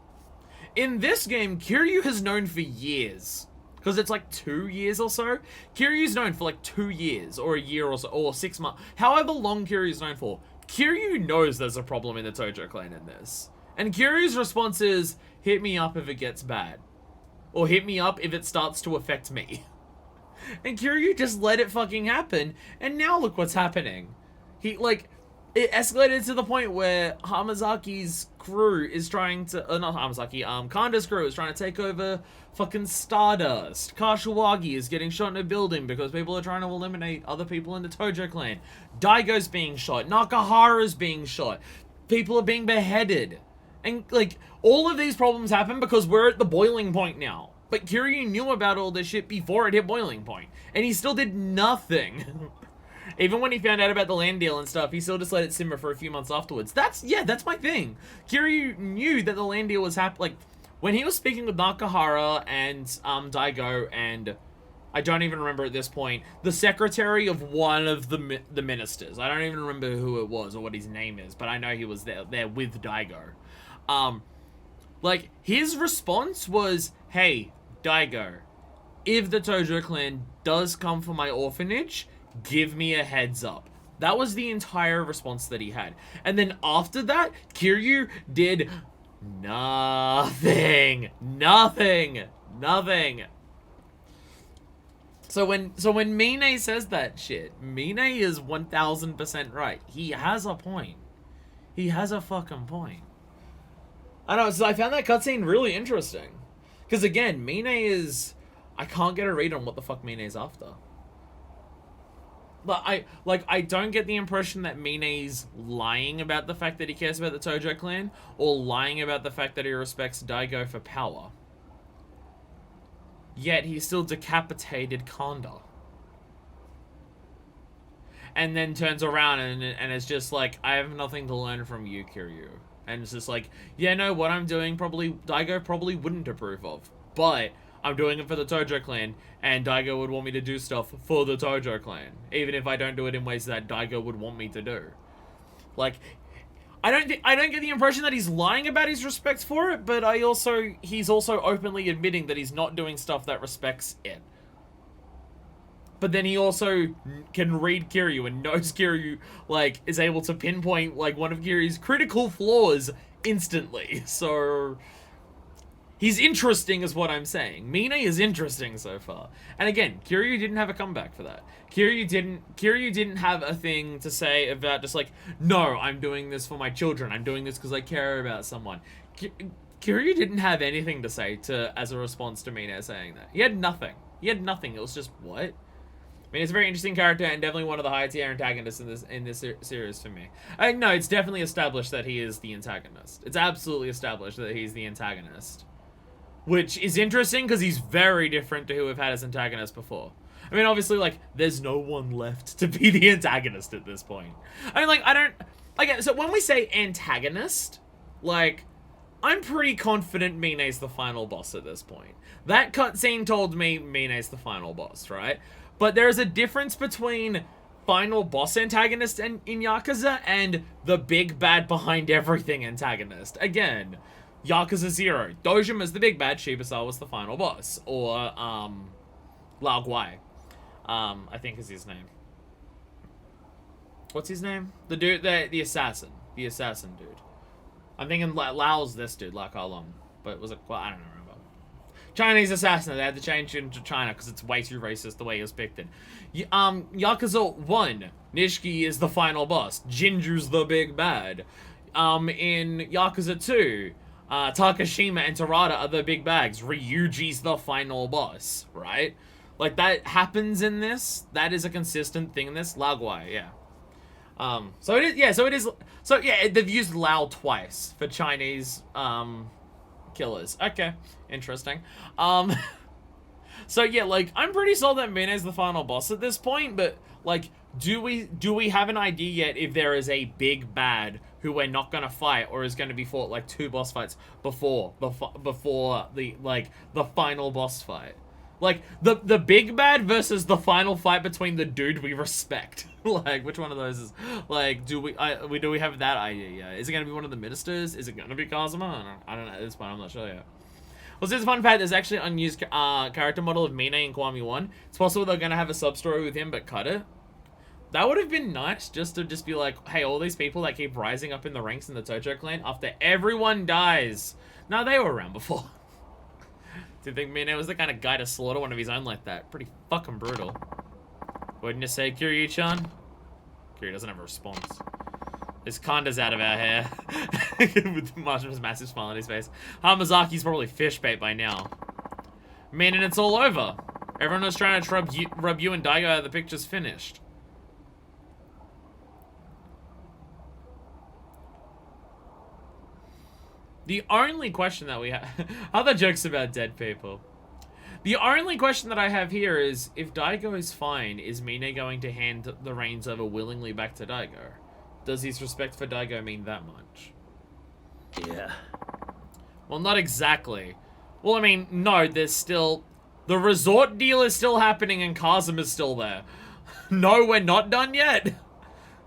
Speaker 1: In this game, Kiryu has known for years. Because it's like 2 years or so. Kiryu's known for like 2 years, or a year or so, or 6 months. However long Kiryu's known for. Kiryu knows there's a problem in the Tojo clan in this. And Kiryu's response is, hit me up if it gets bad. Or hit me up if it starts to affect me. And Kiryu just let it fucking happen, and now look what's happening. It escalated to the point where Hamazaki's crew is trying to, not Hamazaki, Kanda's crew is trying to take over fucking Stardust. Kashiwagi is getting shot in a building because people are trying to eliminate other people in the Tojo clan. Daigo's being shot. Nakahara's being shot. People are being beheaded. And, like, all of these problems happen because we're at the boiling point now. But Kiryu knew about all this shit before it hit boiling point. And he still did nothing. Even when he found out about the land deal and stuff, he still just let it simmer for a few months afterwards. That's my thing. Kiryu knew that the land deal was happening. Like, when he was speaking with Nakahara and Daigo and, I don't even remember at this point, the secretary of one of the ministers. I don't even remember who it was or what his name is, but I know he was there with Daigo. Like, his response was, hey, Daigo, if the Tojo clan does come for my orphanage, give me a heads up. That was the entire response that he had. And then after that, Kiryu did nothing. Nothing. Nothing. So when Mine says that shit, Mine is 1000% right. He has a point. He has a fucking point. I know, so I found that cutscene really interesting. Because again, Mine is... I can't get a read on what the fuck Mine's after. But I don't get the impression that Mine's lying about the fact that he cares about the Tojo clan, or lying about the fact that he respects Daigo for power. Yet he still decapitated Kanda. And then turns around and is just like, I have nothing to learn from you, Kiryu. And it's just like, yeah, no, what I'm doing Daigo probably wouldn't approve of. But I'm doing it for the Tojo clan, and Daigo would want me to do stuff for the Tojo clan. Even if I don't do it in ways that Daigo would want me to do. Like, I don't get the impression that he's lying about his respect for it, but he's also openly admitting that he's not doing stuff that respects it. But then he also can read Kiryu and knows Kiryu, like, is able to pinpoint, like, one of Kiryu's critical flaws instantly. So, he's interesting is what I'm saying. Mine is interesting so far. And again, Kiryu didn't have a comeback for that. Kiryu didn't have a thing to say about just like, no, I'm doing this for my children. I'm doing this because I care about someone. Kiryu didn't have anything to say as a response to Mine saying that. He had nothing. He had nothing. It was just, what? I mean, it's a very interesting character and definitely one of the higher tier antagonists in this series for me. No, it's definitely established that he is the antagonist. It's absolutely established that he's the antagonist. Which is interesting because he's very different to who we've had as antagonist before. I mean, obviously, like, there's no one left to be the antagonist at this point. I mean, like, so when we say antagonist, like, I'm pretty confident Mine's the final boss at this point. That cutscene told me Mine's the final boss, right? But there's a difference between final boss antagonist in Yakuza and the big bad behind everything antagonist. Again, Yakuza 0. Dojima's the big bad, Shibasa was the final boss. Or, Lao Guai. I think is his name. What's his name? The dude, the assassin. The assassin dude. I'm thinking Lao's this dude, Lao Kalong. But was it, well, I don't remember. Chinese assassin. They had to change it into China because it's way too racist the way it was depicted. Yakuza 1, Nishiki is the final boss. Jinju's the big bad. In Yakuza 2, Takashima and Terada are the big bags. Ryuji's the final boss, right? Like, that happens in this. That is a consistent thing in this. Laguai, yeah. So it is, yeah, they've used Lao twice for Chinese, killers. Okay, interesting. So yeah, like, I'm pretty sold that Mine is the final boss at this point, but, like, do we have an idea yet if there is a big bad who we're not gonna fight, or is gonna be fought, like, 2 boss fights before the final boss fight? Like, the big bad versus the final fight between the dude we respect. Like, which one of those is, like, do we have that idea yet? Is it gonna be one of the ministers? Is it gonna be Kazuma? I don't know at this point, I'm not sure yet. Well, since fun fact, there's actually an unused character model of Mine in Kiwami 1. It's possible they're gonna have a sub-story with him, but cut it. That would have been nice, just to be like, hey, all these people that keep rising up in the ranks in the Tojo clan after everyone dies. No, they were around before. Do you think Mine was the kind of guy to slaughter one of his own like that? Pretty fucking brutal. Wouldn't you say, Kiryu-chan? Kiryu doesn't have a response. This Kanda's out of our hair. With Marshall's massive smile on his face. Hamazaki's probably fish bait by now. Meaning it's all over. Everyone was trying to rub you and Daigo out of the picture's finished. The only question that we have... Other jokes about dead people. The only question that I have here is, if Daigo is fine, is Mine going to hand the reins over willingly back to Daigo? Does his respect for Daigo mean that much?
Speaker 4: Yeah.
Speaker 1: Well, not exactly. Well, I mean, no, there's still... The resort deal is still happening and Kazuma's still there. No, we're not done yet.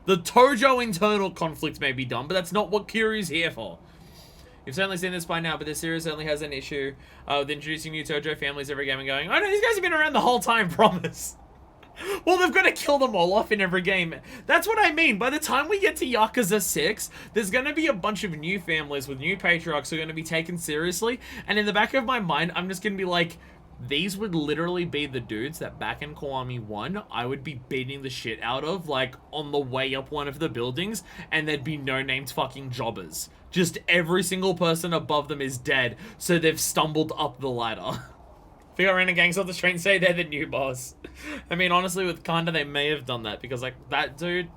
Speaker 1: The Tojo internal conflict may be done, but that's not what Kiryu's here for. You've certainly seen this by now, but this series only has an issue with introducing new Tojo families every game and going, oh no, these guys have been around the whole time, promise. Well, they've got to kill them all off in every game. That's what I mean. By the time we get to Yakuza 6, there's going to be a bunch of new families with new patriarchs who are going to be taken seriously. And in the back of my mind, I'm just going to be like, these would literally be the dudes that back in Kiwami 1, I would be beating the shit out of, like, on the way up one of the buildings, and there'd be no-named fucking jobbers. Just every single person above them is dead, so they've stumbled up the ladder. If we got random gangs off the street and say they're the new boss. I mean, honestly, with Kanda, they may have done that, because, like, that dude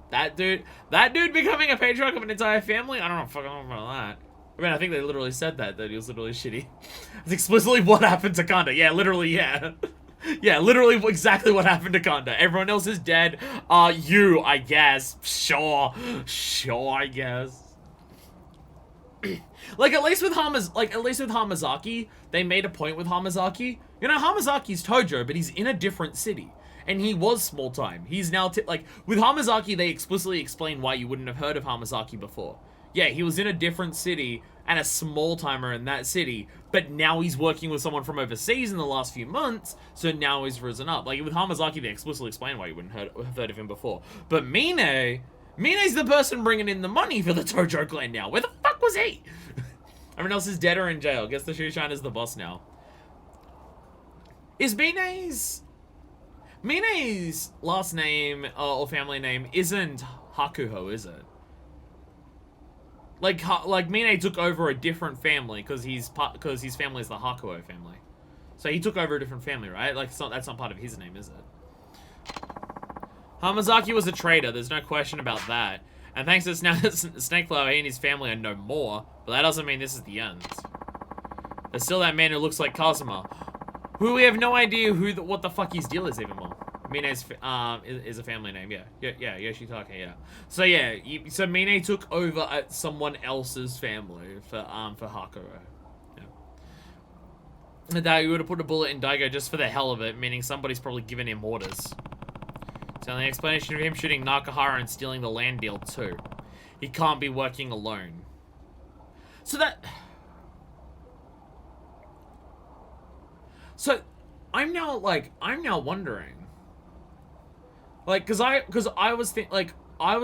Speaker 1: becoming a patriarch of an entire family? I don't know fucking about that. I mean, I think they literally said that he was literally shitty. That's explicitly what happened to Kanda. Yeah, literally, yeah. Yeah, literally exactly what happened to Kanda. Everyone else is dead. You, I guess. Sure, I guess. Like, at least with Hamazaki, they made a point with Hamazaki. You know, Hamazaki's Tojo, but he's in a different city. And he was small time. He's now, like, with Hamazaki, they explicitly explain why you wouldn't have heard of Hamazaki before. Yeah, he was in a different city and a small timer in that cide, but now he's working with someone from overseas in the last few months, so now he's risen up. Like, with Hamazaki, they explicitly explain why you wouldn't have heard of him before. But Mine's the person bringing in the money for the Tojo clan now. Where the fuck was he? Everyone else is dead or in jail. Guess the Shushan is the boss now. Is Mine's last name or family name isn't Hakuho, is it? Like Mine took over a different family because his family is the Hakuo family. So he took over a different family, right? Like, that's not part of his name, is it? Hamazaki was a traitor, there's no question about that. And thanks to Snakeflower, he and his family are no more, but that doesn't mean this is the end. There's still that man who looks like Kazuma, who we have no idea what the fuck his deal is even more. Mine is a family name, yeah, Yoshitaka, yeah. So yeah, so Mine took over at someone else's family for Hakuro. Yeah. That you would have put a bullet in Daigo just for the hell of it, meaning somebody's probably given him orders. It's the only explanation of him shooting Nakahara and stealing the land deal too. He can't be working alone. So I'm now wondering. Like, cause I was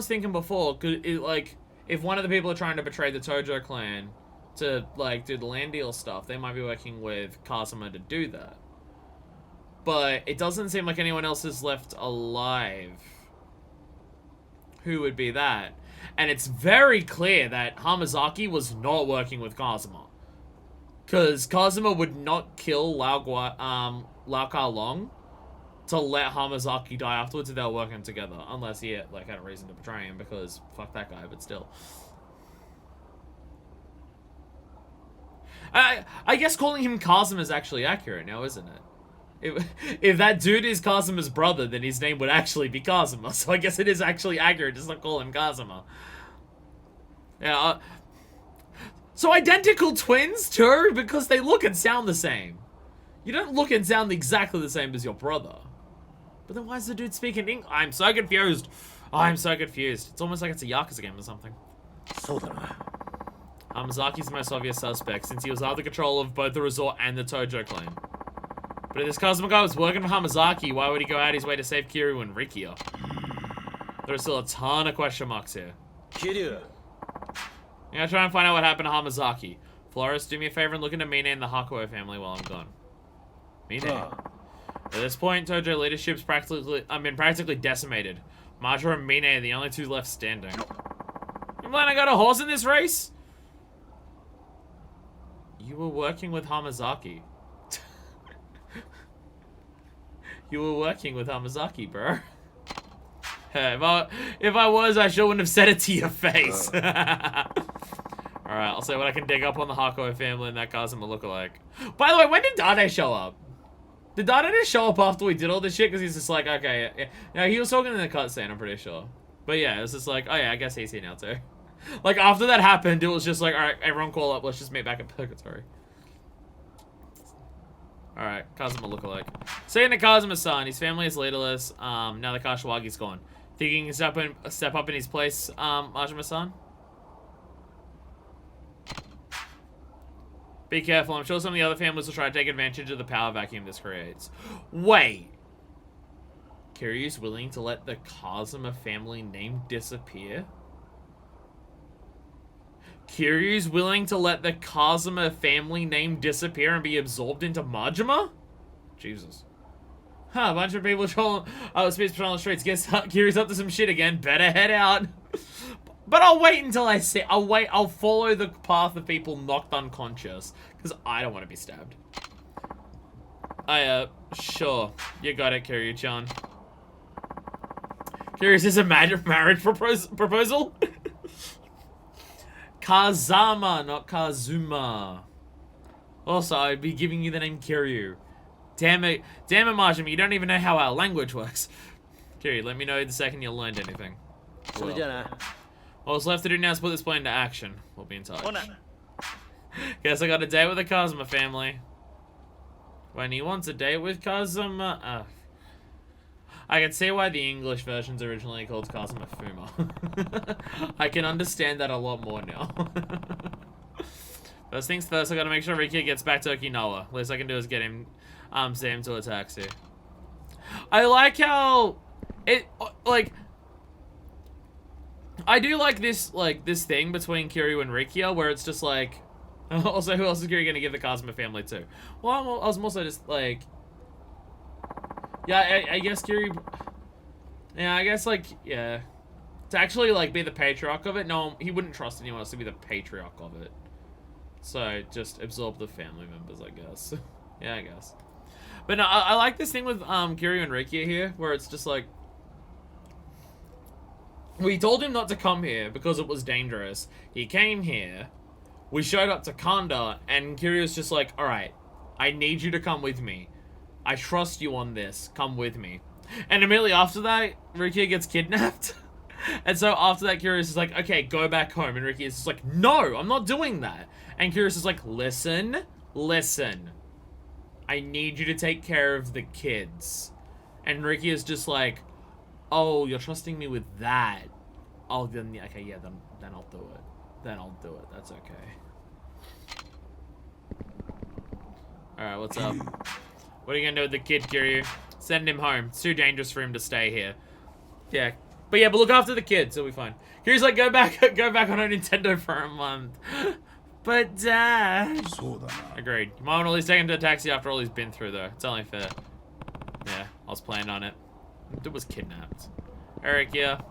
Speaker 1: thinking before, if one of the people are trying to betray the Tojo clan, to, like, do the land deal stuff, they might be working with Kazuma to do that. But it doesn't seem like anyone else is left alive. Who would be that? And it's very clear that Hamazaki was not working with Kazuma. Because Kazuma would not kill Lau Ka Long to let Hamazaki die afterwards if they were working together. Unless he had, like, had a reason to betray him, because fuck that guy, but still. I guess calling him Kazuma is actually accurate now, isn't it? If that dude is Kazuma's brother, then his name would actually be Kazuma. So I guess it is actually accurate to not call him Kazuma. Yeah. So identical twins, too? Because they look and sound the same. You don't look and sound exactly the same as your brother. But then why is the dude speaking English? I'm so confused. I'm so confused. It's almost like it's a Yakuza game or something. Hamazaki's the most obvious suspect, since he was out of the control of both the resort and the Tojo clan. But if this Kazuma guy was working for Hamazaki, why would he go out his way to save Kiryu and Rikia? There are still a ton of question marks here.
Speaker 5: Kiryu.
Speaker 1: I'm gonna try and find out what happened to Hamazaki. Flores, do me a favor and look into Mine and the Hakuo family while I'm gone. Mine. At this point, Tojo leadership's practically decimated. Majora and Mine are the only two left standing. You glad I got a horse in this race? You were working with Hamazaki. You were working with Hamazaki, bro. If I was, I sure wouldn't have said it to your face. Alright, I'll see what I can dig up on the Hakuo family and that Kazuma lookalike. By the way, when did Dade show up? Did Dade just show up after we did all this shit? Because he's just like, okay, yeah. No, he was talking in the cutscene, I'm pretty sure. But yeah, it was just like, oh yeah, I guess he's here now too. Like, after that happened, it was just like, alright, everyone call up, let's just meet back at Purgatory. Alright, Kazuma lookalike. Saying to Kazuma-san, his family is leaderless, now that Kashiwagi's gone. Thinking he can step up in his place, Majima-san? Be careful, I'm sure some of the other families will try to take advantage of the power vacuum this creates. Wait! Kiryu's willing to let the Kazuma family name disappear? Kiryu's willing to let the Kazuma family name disappear and be absorbed into Majima? Jesus. Huh, a bunch of people speeds patrol on the streets. Guess Kiryu's up to some shit again. Better head out. But I'll wait until I see. I'll follow the path of people knocked unconscious. Because I don't want to be stabbed. Sure. You got it, Kiryu-chan. Kiryu's is a marriage proposal? Kazama, not Kazuma. Also, I'd be giving you the name Kiryu. Damn it, Majima, you don't even know how our language works. Kiryu, let me know the second you learned anything. Well, all that's left to do now is put this plan into action. We'll be in touch. Guess I got a date with the Kazuma family. When he wants a date with Kazuma... I can see why the English version's originally called Kazuma Fuma. I can understand that a lot more now. First things first, I gotta make sure Rikia gets back to Okinawa. Least I can do is get him, send him to a taxi. I like how it, like, I do like this thing between Kiryu and Rikia, where it's just like, also, who else is Kiryu gonna give the Kazuma family to? Well, I was mostly just like, yeah, I guess Kiryu, yeah, I guess, like, yeah, to actually, like, be the patriarch of it, no, he wouldn't trust anyone else to be the patriarch of it. So, just absorb the family members, I guess. Yeah, I guess. But no, I like this thing with, Kiryu and Rikia here, where it's just like, we told him not to come here because it was dangerous. He came here, we showed up to Kanda, and Kiryu's just like, alright, I need you to come with me. I trust you on this. Come with me. And immediately after that, Rikia gets kidnapped. And so after that, Curious is like, okay, go back home. And Rikia is just like, no, I'm not doing that. And Curious is like, listen. I need you to take care of the kids. And Rikia is just like, oh, you're trusting me with that. Oh, then, okay, yeah, then I'll do it. Then I'll do it. That's okay. Alright, what's up? What are you gonna do with the kid, Kiryu? Send him home. It's too dangerous for him to stay here. Yeah. But look after the kids, it'll be fine. Kiryu's like, go back on a Nintendo for a month. But Dad.
Speaker 3: そうだな。
Speaker 1: Agreed. You might want to at least take him to a taxi after all he's been through, though. It's only fair. Yeah, I was planning on it. Dude was kidnapped. Alright, yeah.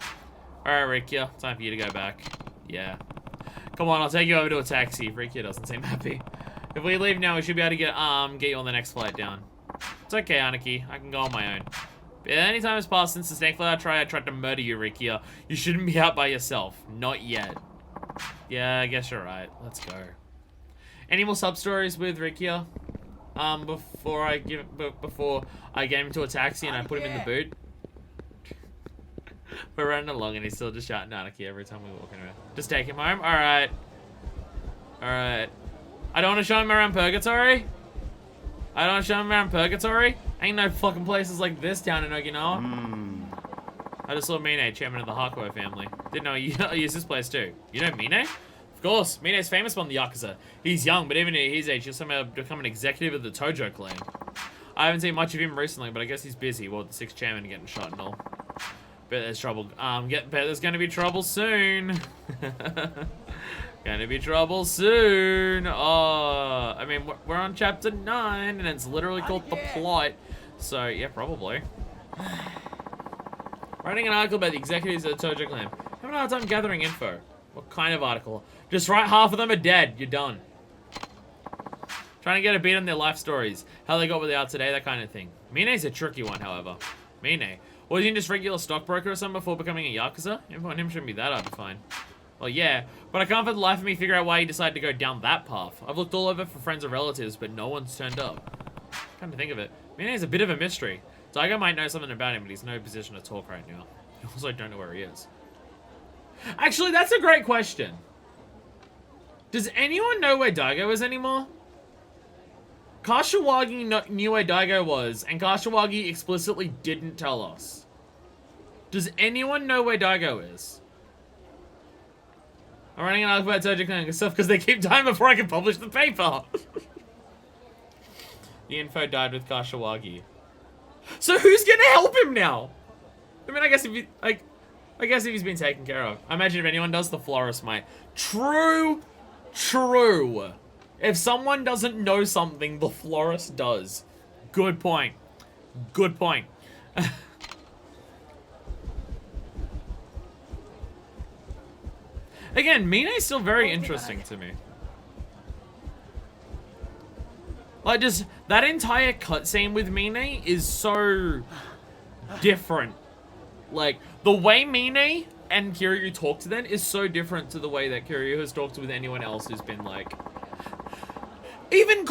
Speaker 1: Alright, Rikia. Time for you to go back. Yeah. Come on, I'll take you over to a taxi. If Rikia doesn't seem happy. If we leave now, we should be able to get you on the next flight down. It's okay, Anarchy. I can go on my own. But any time has passed since the snake flower triad tried to murder you, Rikia. You shouldn't be out by yourself. Not yet. Yeah, I guess you're right. Let's go. Any more sub stories with Rikia? Before I get him into a taxi and I put him in the boot. We're running along and he's still just shouting Anarchy every time we walk anywhere. Just take him home. All right. All right. I don't want to show him around Purgatory. I don't want to show him around Purgatory. Ain't no fucking places like this down in Okinawa. I just saw Mine, chairman of the Hakuo family. Didn't know you use this place too. You know Mine? Of course, Mine's famous on the Yakuza. He's young, but even at his age, he'll somehow become an executive of the Tojo clan. I haven't seen much of him recently, but I guess he's busy. Well, the 6th chairman getting shot and all. Bet there's trouble. Bet there's gonna be trouble soon. Gonna be trouble soon. Oh, I mean, we're on chapter 9, and it's literally called The Plot. So, yeah, probably. Writing an article about the executives of the Tojo clan. Having a hard time gathering info. What kind of article? Just write half of them are dead. You're done. Trying to get a beat on their life stories. How they got where they are today, that kind of thing. Mine's a tricky one, however. Mine. Was he just regular stockbroker or something before becoming a Yakuza? Info on him shouldn't be that hard to find. Well, yeah, but I can't for the life of me figure out why he decided to go down that path. I've looked all over for friends or relatives, but no one's turned up. Come to think of it, Mine is a bit of a mystery. Daigo might know something about him, but he's in no position to talk right now. I also don't know where he is. Actually, that's a great question. Does anyone know where Daigo is anymore? Kashiwagi knew where Daigo was, and Kashiwagi explicitly didn't tell us. Does anyone know where Daigo is? I'm running an article about Tojo Clan and stuff because they keep dying before I can publish the paper. The info died with Kashiwagi. So who's gonna help him now? I mean, I guess if he's been taken care of. I imagine if anyone does, the florist might. True. If someone doesn't know something, the florist does. Good point. Good point. Again, Mine's still very interesting to me. Like, just that entire cutscene with Mine is so different. Like, the way Mine and Kiryu talk to them is so different to the way that Kiryu has talked with anyone else who's been like... Even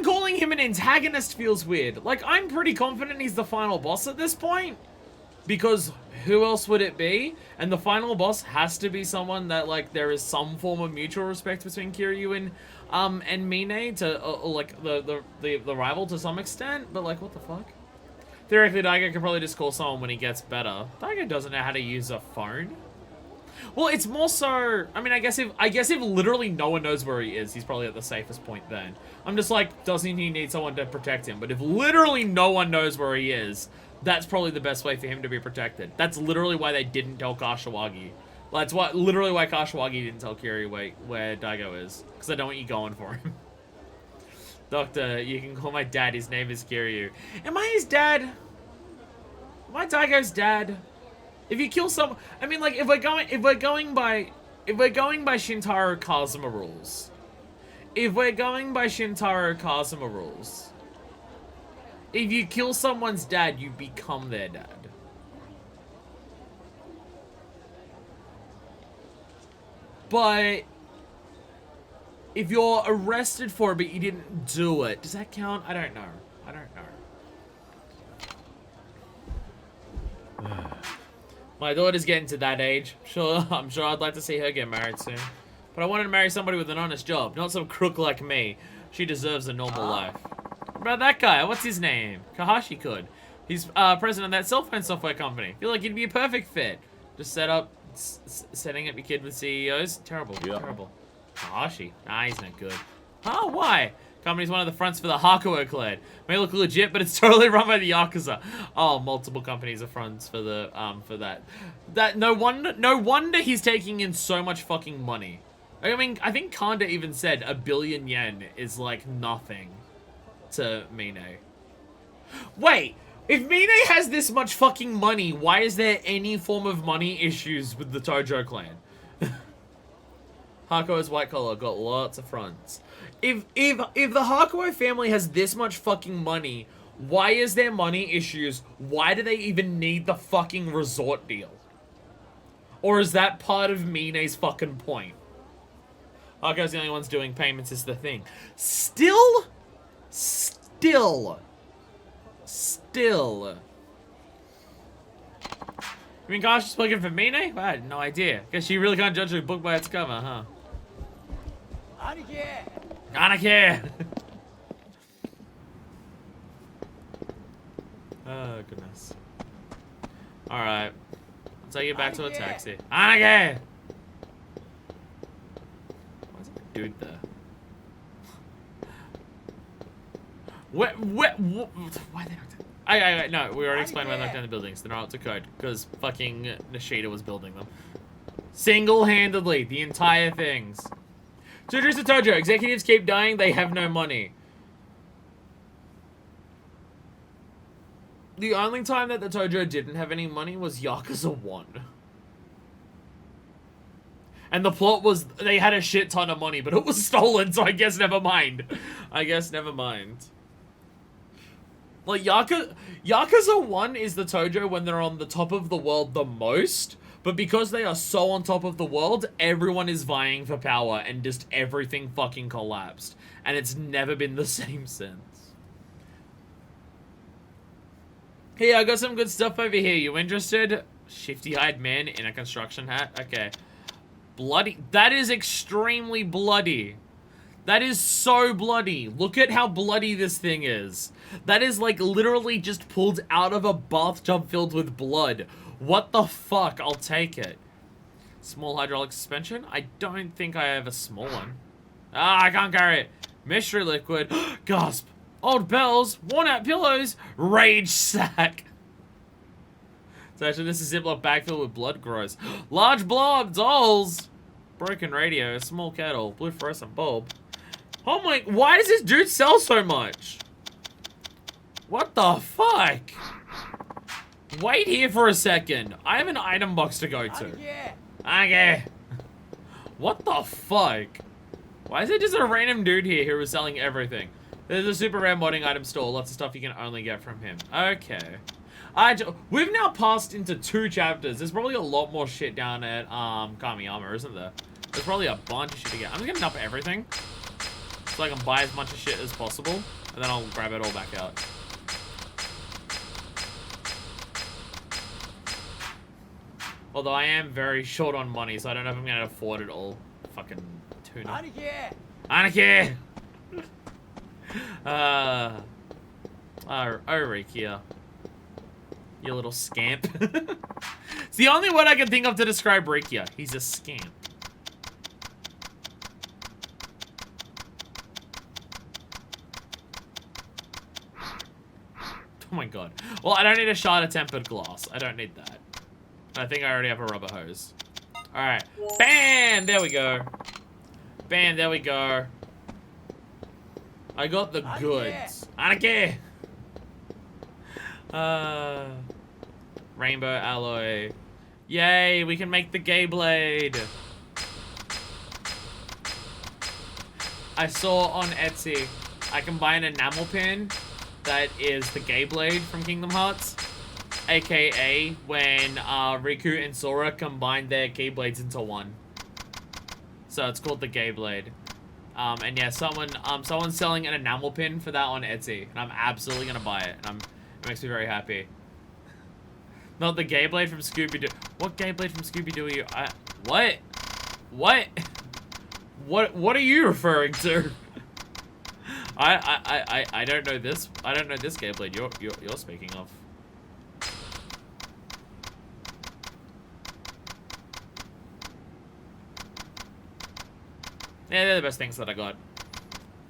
Speaker 1: calling him an antagonist feels weird. Like, I'm pretty confident he's the final boss at this point. Because who else would it be? And the final boss has to be someone that, like, there is some form of mutual respect between Kiryu and Mine to, like, the rival to some extent. But, like, what the fuck? Theoretically, Daigo can probably just call someone when he gets better. Daigo doesn't know how to use a phone. Well, it's more so... I mean, I guess if literally no one knows where he is, he's probably at the safest point then. I'm just like, doesn't he need someone to protect him? But if literally no one knows where he is, that's probably the best way for him to be protected. That's literally why they didn't tell Kashiwagi. That's literally why Kashiwagi didn't tell Kiryu where Daigo is. Because I don't want you going for him. Doctor, you can call my dad. His name is Kiryu. Am I his dad? Am I Daigo's dad? If you kill someone, I mean, like, if we're going by Shintaro Kazuma rules, if you kill someone's dad, you become their dad. But if you're arrested for it, but you didn't do it, does that count? I don't know. My daughter's getting to that age. I'm sure I'd like to see her get married soon. But I wanted to marry somebody with an honest job, not some crook like me. She deserves a normal life. What about that guy? What's his name? Kahashi could. He's president of that cell phone software company. Feel like he'd be a perfect fit. Just setting up your kid with CEOs. Terrible. Kahashi. Nah, he's not good. Oh, why? Company's one of the fronts for the Hakuo clan. May look legit, but it's totally run by the Yakuza. Oh, multiple companies are fronts for the for that. No wonder he's taking in so much fucking money. I mean, I think Kanda even said 1 billion yen is like nothing to Mine. Wait, if Mine has this much fucking money, why is there any form of money issues with the Tojo clan? Hakuo is white collar, got lots of fronts. If the Hakuo family has this much fucking money, why is there money issues? Why do they even need the fucking resort deal? Or is that part of Mine's fucking point? Hakuo's the only ones doing payments is the thing. Still. I mean, gosh, she's looking for Mine? I had no idea. Guess she really can't judge a book by its cover, huh? Anarchy! Oh, goodness. Alright. I'll take you back to a taxi. Anarchy! Why is there a dude there? Why they knocked down? No, we already explained why they knocked down the buildings. They're not up to code, because fucking Nishida was building them. Single-handedly, the entire things. Tsujuru Tojo, executives keep dying, they have no money. The only time that the Tojo didn't have any money was Yakuza 1. And the plot was, they had a shit ton of money, but it was stolen, so I guess never mind. Like, Yakuza 1 is the Tojo when they're on the top of the world the most, but because they are so on top of the world, everyone is vying for power, and just everything fucking collapsed. And it's never been the same since. Hey, I got some good stuff over here. You interested? Shifty-eyed man in a construction hat? Okay. Bloody. That is extremely bloody. That is so bloody. Look at how bloody this thing is. That is like literally just pulled out of a bathtub filled with blood. What the fuck? I'll take it. Small hydraulic suspension? I don't think I have a small one. Ah, I can't carry it. Mystery liquid. Gasp. Old bells. Worn out pillows. Rage sack. So actually this is a Ziploc bag filled with blood. Gross. Large blob. Dolls. Broken radio. Small kettle. Blue fluorescent bulb. Oh my, why does this dude sell so much? What the fuck? Wait here for a second. I have an item box to go to. Okay. What the fuck? Why is it just a random dude here who is selling everything? There's a super rare modding item store. Lots of stuff you can only get from him. Okay. We've now passed into 2 chapters. There's probably a lot more shit down at Kamiyama, isn't there? There's probably a bunch of shit to get. I'm just gonna dump everything, so I can buy as much of shit as possible, and then I'll grab it all back out. Although I am very short on money, so I don't know if I'm gonna afford it all. Fucking tuna. Anarchy! Rikia. You little scamp. It's the only word I can think of to describe Rikia. He's a scamp. Oh my god. Well, I don't need a shard of tempered glass. I don't need that. I think I already have a rubber hose. Alright. Bam! There we go. Bam, there we go. I got the goods. Anarchy! Rainbow alloy. Yay, we can make the gay blade. I saw on Etsy, I can buy an enamel pin that is the gay blade from Kingdom Hearts. AKA when Riku and Sora combine their keyblades into one. So it's called the gay blade. And yeah, someone's selling an enamel pin for that on Etsy, and I'm absolutely gonna buy it. And it makes me very happy. Not the gay blade from Scooby-Doo. What gay blade from Scooby-Doo are you? What? What? What are you referring to? I don't know this. I don't know this gay blade you're speaking of. Yeah, they're the best things that I got.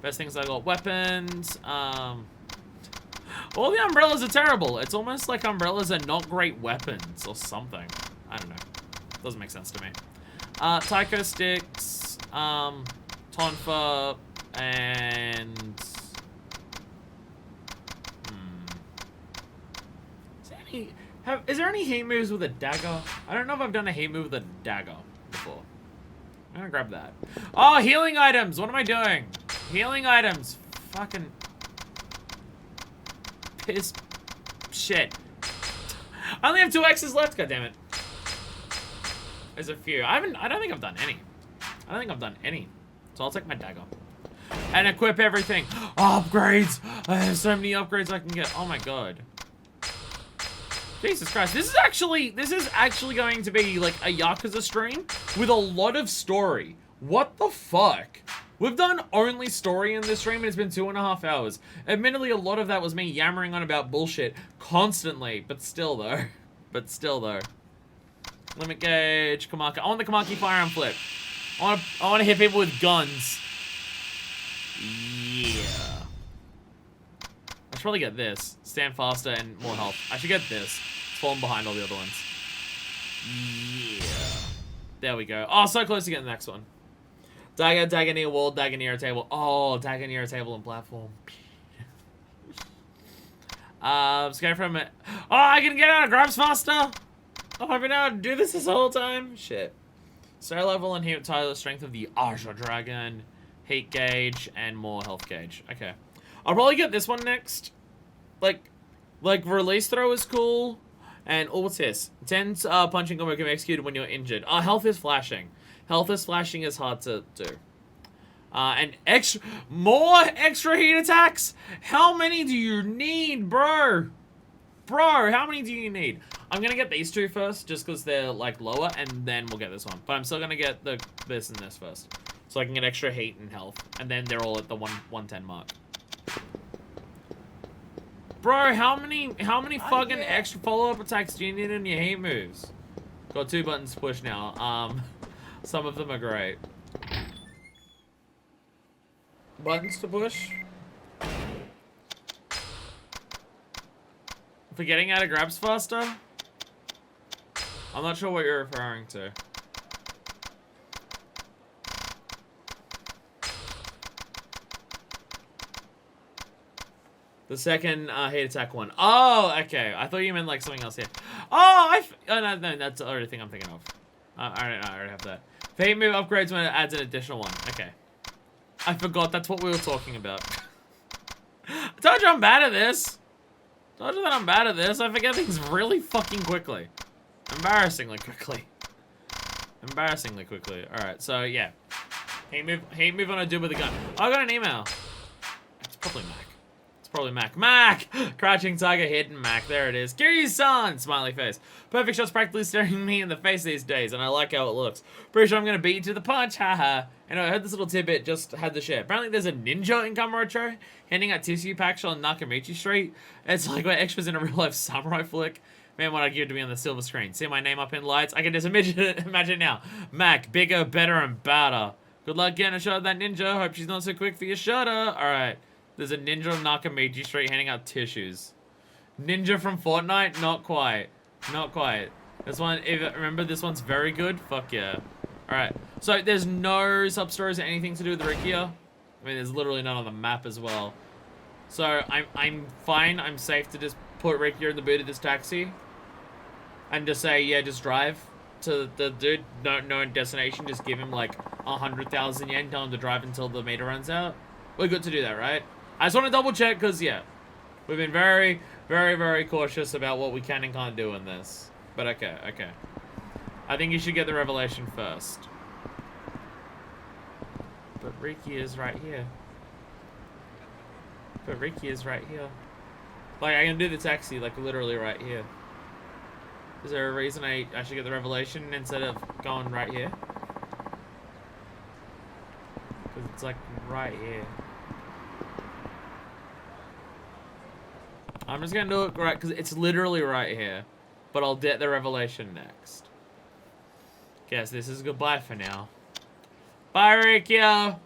Speaker 1: Best things I got. Weapons. All the umbrellas are terrible. It's almost like umbrellas are not great weapons or something. I don't know. Doesn't make sense to me. Taiko sticks. Tonfa, and... Is there any heat moves with a dagger? I don't know if I've done a heat move with a dagger before. I'm gonna grab that. Oh, healing items! What am I doing? Healing items. Fucking... piss... shit. I only have 2 X's left, goddammit. There's a few. I don't think I've done any. I don't think I've done any. So I'll take my dagger. And equip everything. Upgrades! I have so many upgrades I can get. Oh my god. Jesus Christ. This is actually going to be like a Yakuza stream with a lot of story. What the fuck? We've done only story in this stream and it's been 2.5 hours. Admittedly, a lot of that was me yammering on about bullshit constantly, but still though. Limit gauge, Kamaki. I want the Kamaki firearm flip. I want to hit people with guns. Yeah. I should probably get this. Stand faster and more health. I should get this. It's falling behind all the other ones. Yeah. There we go. Oh, so close to getting the next one. Dagger near wall, dagger near a table. Oh, dagger near a table and platform. Let's go from it. Oh, I can get out of grabs faster. Oh, I've been able to do this whole time. Shit. Star level and heat tile the strength of the Aja Dragon. Heat gauge and more health gauge. Okay. I'll probably get this one next. Like release throw is cool. And, oh, what's this? 10 punching combo can be executed when you're injured. Oh, health is flashing. Health is flashing is hard to do. And more extra heat attacks? How many do you need, bro? Bro, how many do you need? I'm gonna get these 2 first, just because they're, like, lower, and then we'll get this one. But I'm still gonna get this and this first. So I can get extra heat and health. And then they're all at the 110 mark. Bro, how many fucking extra follow-up attacks do you need in your heat moves? Got 2 buttons to push now. Some of them are great. Buttons to push? For getting out of grabs faster? I'm not sure what you're referring to. The second heat attack one. Oh, okay. I thought you meant like something else here. Oh, no, that's the other thing I'm thinking of. I already have that. Heat move upgrades when it adds an additional one. Okay. I forgot that's what we were talking about. I told you I'm bad at this. I told you that I'm bad at this. I forget things really fucking quickly. Embarrassingly quickly. Alright, so yeah. Heat move on a dude with a gun. Oh, I got an email. It's probably Mac. Mac! Crouching tiger, hidden Mac. There it is. Kiryu-san! Smiley face. Perfect shot's practically staring me in the face these days, and I like how it looks. Pretty sure I'm gonna beat you to the punch, haha. And I heard this little tidbit, just had to share. Apparently there's a ninja in Kamurocho handing out tissue packs on Nakamichi Street. It's like what extras in a real life samurai flick. Man, what I give to be on the silver screen. See my name up in lights? I can just imagine now. Mac, bigger, better, and badder. Good luck getting a shot of that ninja. Hope she's not so quick for your shutter. Alright. There's a ninja on Nakamichi Street handing out tissues. Ninja from Fortnite? Not quite. This one, remember this one's very good? Fuck yeah. Alright. So there's no sub-stories or anything to do with Rikia. I mean, there's literally none on the map as well. So I'm fine. I'm safe to just put Rikia in the boot of this taxi. And just say, yeah, just drive to the dude. No destination. Just give him like 100,000 yen. Tell him to drive until the meter runs out. We're good to do that, right? I just want to double check because, yeah, we've been very, very, very cautious about what we can and can't do in this. But okay. I think you should get the revelation first. But Riki is right here. Like, I can do the taxi, like, literally right here. Is there a reason I should get the revelation instead of going right here? Because it's, like, right here. I'm just gonna do it right, because it's literally right here. But I'll get the revelation next. Guess this is goodbye for now. Bye, Rikyo!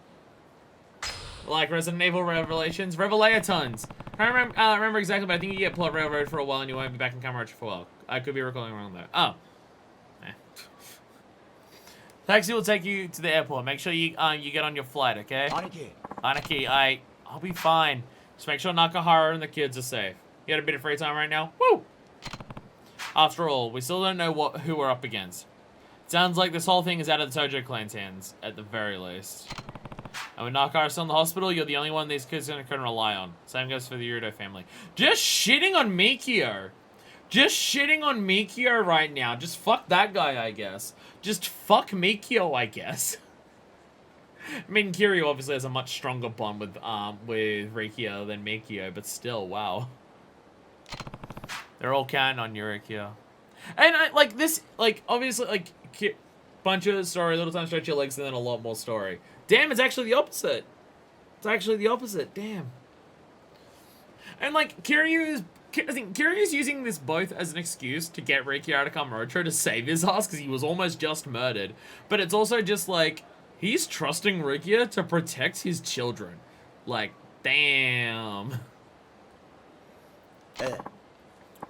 Speaker 1: Like Resident Evil Revelations. Revelatons! I don't remember exactly, but I think you get plot railroad for a while and you won't be back in Kamurocho for a while. I could be recalling wrong though. Oh. Taxi will take you to the airport. Make sure you you get on your flight, okay? Aniki, I'll be fine. Just make sure Nakahara and the kids are safe. You got a bit of free time right now? Woo! After all, we still don't know who we're up against. Sounds like this whole thing is out of the Tojo clan's hands, at the very least. And with Nakahara still in the hospital, you're the only one these kids can rely on. Same goes for the Yuruto family. Just shitting on Mikio. Just shitting on Mikio right now. Just fuck that guy, I guess. Just fuck Mikio, I guess. I mean, Kiryu obviously has a much stronger bond with Rikio than Mikio, but still, wow. They're all counting on Yurikio. And like this, like obviously, like bunch of story, little time stretch your legs, and then a lot more story. Damn, it's actually the opposite. It's actually the opposite. Damn. And like I think Kiryu's using this both as an excuse to get Rikio out of Kamurocho to save his ass because he was almost just murdered. But it's also just like he's trusting Rikio to protect his children. Like, damn.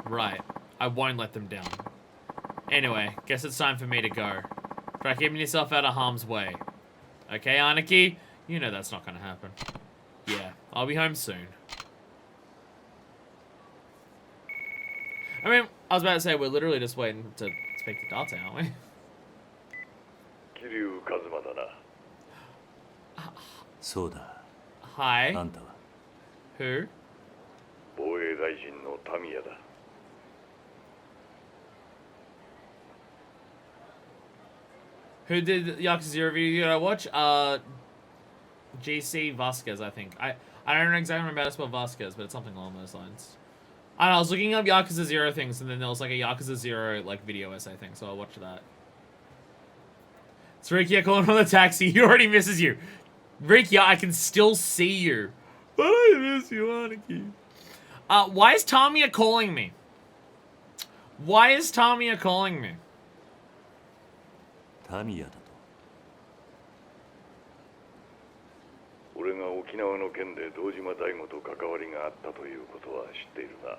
Speaker 1: Right. I won't let them down. Anyway, guess it's time for me to go. Try keeping yourself out of harm's way. Okay, Aniki? You know that's not gonna happen. Yeah, I'll be home soon. I mean, I was about to say, we're literally just waiting to speak to Date, aren't we?
Speaker 2: Kiryu Kazuma だな。そうだ。
Speaker 1: Hi.
Speaker 2: あんたは
Speaker 1: Who?
Speaker 2: 防衛大臣のタミヤだ。
Speaker 1: Who did Yakuza 0 video I watch? GC Vasquez, I think. I don't know exactly remember how to spell Vasquez, but it's something along those lines. I don't know, I was looking up Yakuza 0 things, and then there was like a Yakuza 0 like video essay thing, so I'll watch that. It's Rikia calling from the taxi. He already misses you. Rikia, I can still see you. But I miss you, Aniki. Why is Tamiya calling me? Why is Tamiya calling me?
Speaker 2: タミヤだと。俺が沖縄の件で堂島大吾と関わりがあったということは知っているな。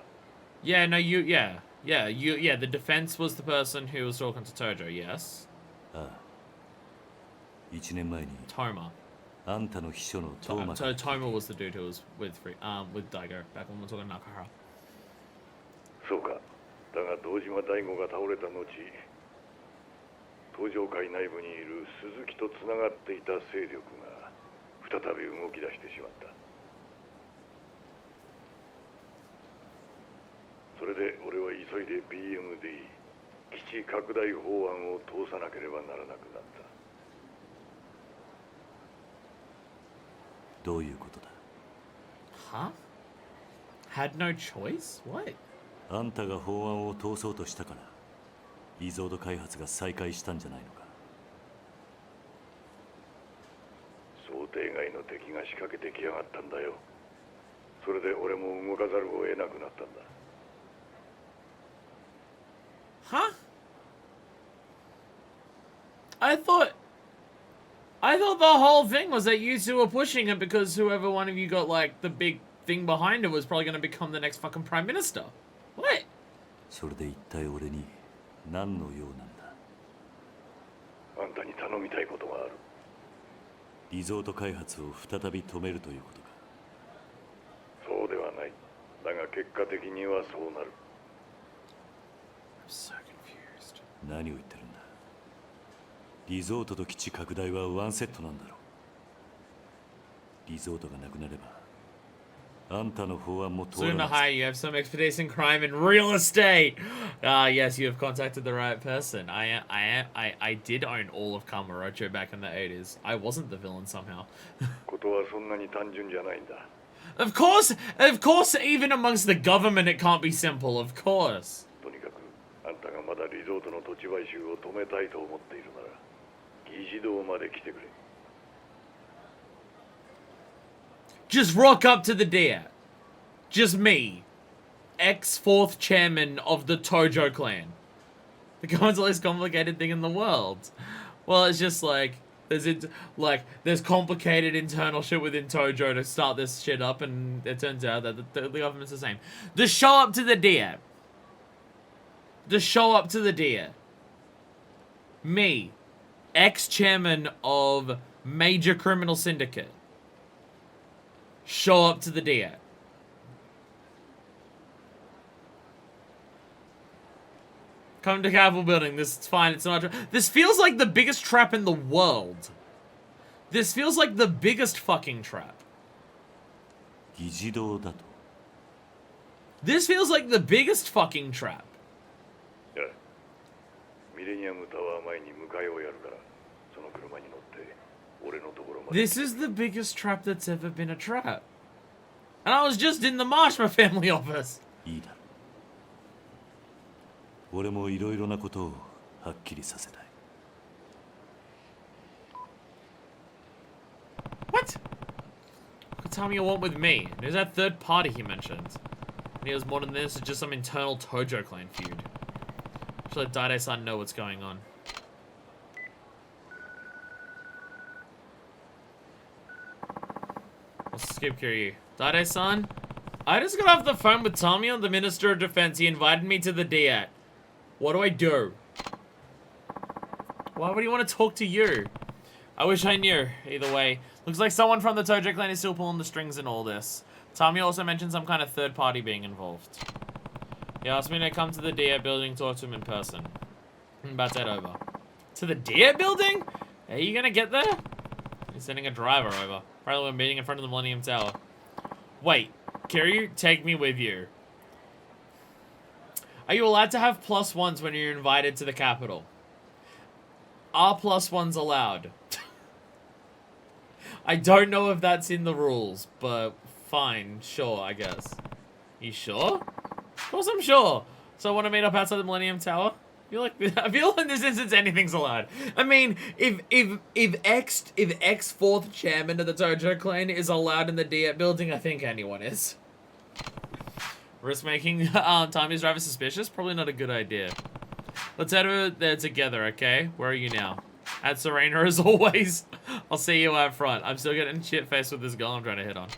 Speaker 1: Yeah, no, yeah, the defense was the person who was talking to Tojo, yes?
Speaker 2: ああ。1年前に
Speaker 1: Toma.
Speaker 2: あんたの秘書のトーマ
Speaker 1: So Toma was the dude who was with Daigo back when we were talking Nakahara.
Speaker 2: そうか。だが堂島大吾が倒れた後、東上会内部にいる鈴木とつながっていた勢力が再び動き出してしまった。それで俺は急いで BMD 基地拡大法案を通さなければならなくなった。どういうことだ？
Speaker 1: Huh? Had no choice? What?
Speaker 2: あんたが法案を通そうとしたからリゾート開発が再開したんじゃないのか。想定外の敵が仕掛けてきやがったんだよ。それで俺も動かざるを得なくなったんだ。
Speaker 1: Huh? I thought the whole thing was that you two were pushing it because whoever one of you got like the big thing behind it was probably going to become the next fucking prime minister. What?
Speaker 2: それで一体俺に何の用なんだ？あんたに頼みたいことがある。リゾート開発を再び止めるということか。そうではない。だが結果的にはそうなる。
Speaker 1: I'm so confused.
Speaker 2: 何を言ってるんだ？リゾートと基地拡大はワンセットなんだろう。リゾートがなくなれば、あんたの法案も通らない。
Speaker 1: Hi, you have some expertise in crime and real estate. Yes, you have contacted the right person. I did own all of Kamurocho back in the 80s. I wasn't the villain somehow.
Speaker 2: ことはそんなに単純じゃないんだ。
Speaker 1: Of course, even amongst the government, it can't be simple. Of course.
Speaker 2: とにかく、あんたがまだリゾートの土地買収を止めたいと思っているなら、議事堂まで来てくれ。
Speaker 1: Just rock up to the deer. Just me. Ex-4th chairman of the Tojo clan. The government's the least complicated thing in the world. Well, it's just like there's complicated internal shit within Tojo to start this shit up, and it turns out that the government's the same. Just show up to the deer. Just show up to the deer. Me. ex-chairman of major criminal syndicate show up to the Diet. Come to Capitol building. This is fine. It's not. This feels like the biggest trap in the world. This feels like the biggest fucking trap.
Speaker 2: 議事堂だと。
Speaker 1: This feels like the biggest fucking trap.
Speaker 3: ミレニアムタワー前に迎えをやるからその車に乗って俺のところまで
Speaker 1: This is the biggest trap that's ever been a trap. And I was just in the Marshma family office.
Speaker 2: いいだろう。俺もいろいろなことをはっきりさせたい。
Speaker 1: What? Tell me you want with me. There's that third party he mentioned. And he was more than this, it's just some internal Tojo clan feud. Just let Daide-san know what's going on. Let's skip Kiryu. Daide-san? I just got off the phone with Tomio, the Minister of Defense. He invited me to the Diet. What do I do? Why would he want to talk to you? I wish I knew. Either way, looks like someone from the Tojo clan is still pulling the strings in all this. Tomio also mentioned some kind of third party being involved. He asked me to come to the Diet building, talk to him in person. That's it over. To the Diet building? Are you gonna get there? He's sending a driver over. Probably we're meeting in front of the Millennium Tower. Wait, Kiryu, take me with you. Are you allowed to have +1s when you're invited to the capital? Are +1s allowed? I don't know if that's in the rules, but fine, sure, I guess. You sure? Of course I'm sure. So I want to meet up outside the Millennium Tower? I feel like in this instance anything's allowed. I mean, if X fourth chairman of the Tojo clan is allowed in the Diet building, I think anyone is. Risk making Tommy's driver suspicious? Probably not a good idea. Let's head over there together, okay? Where are you now? At Serena as always. I'll see you out front. I'm still getting shit-faced with this girl I'm trying to hit on.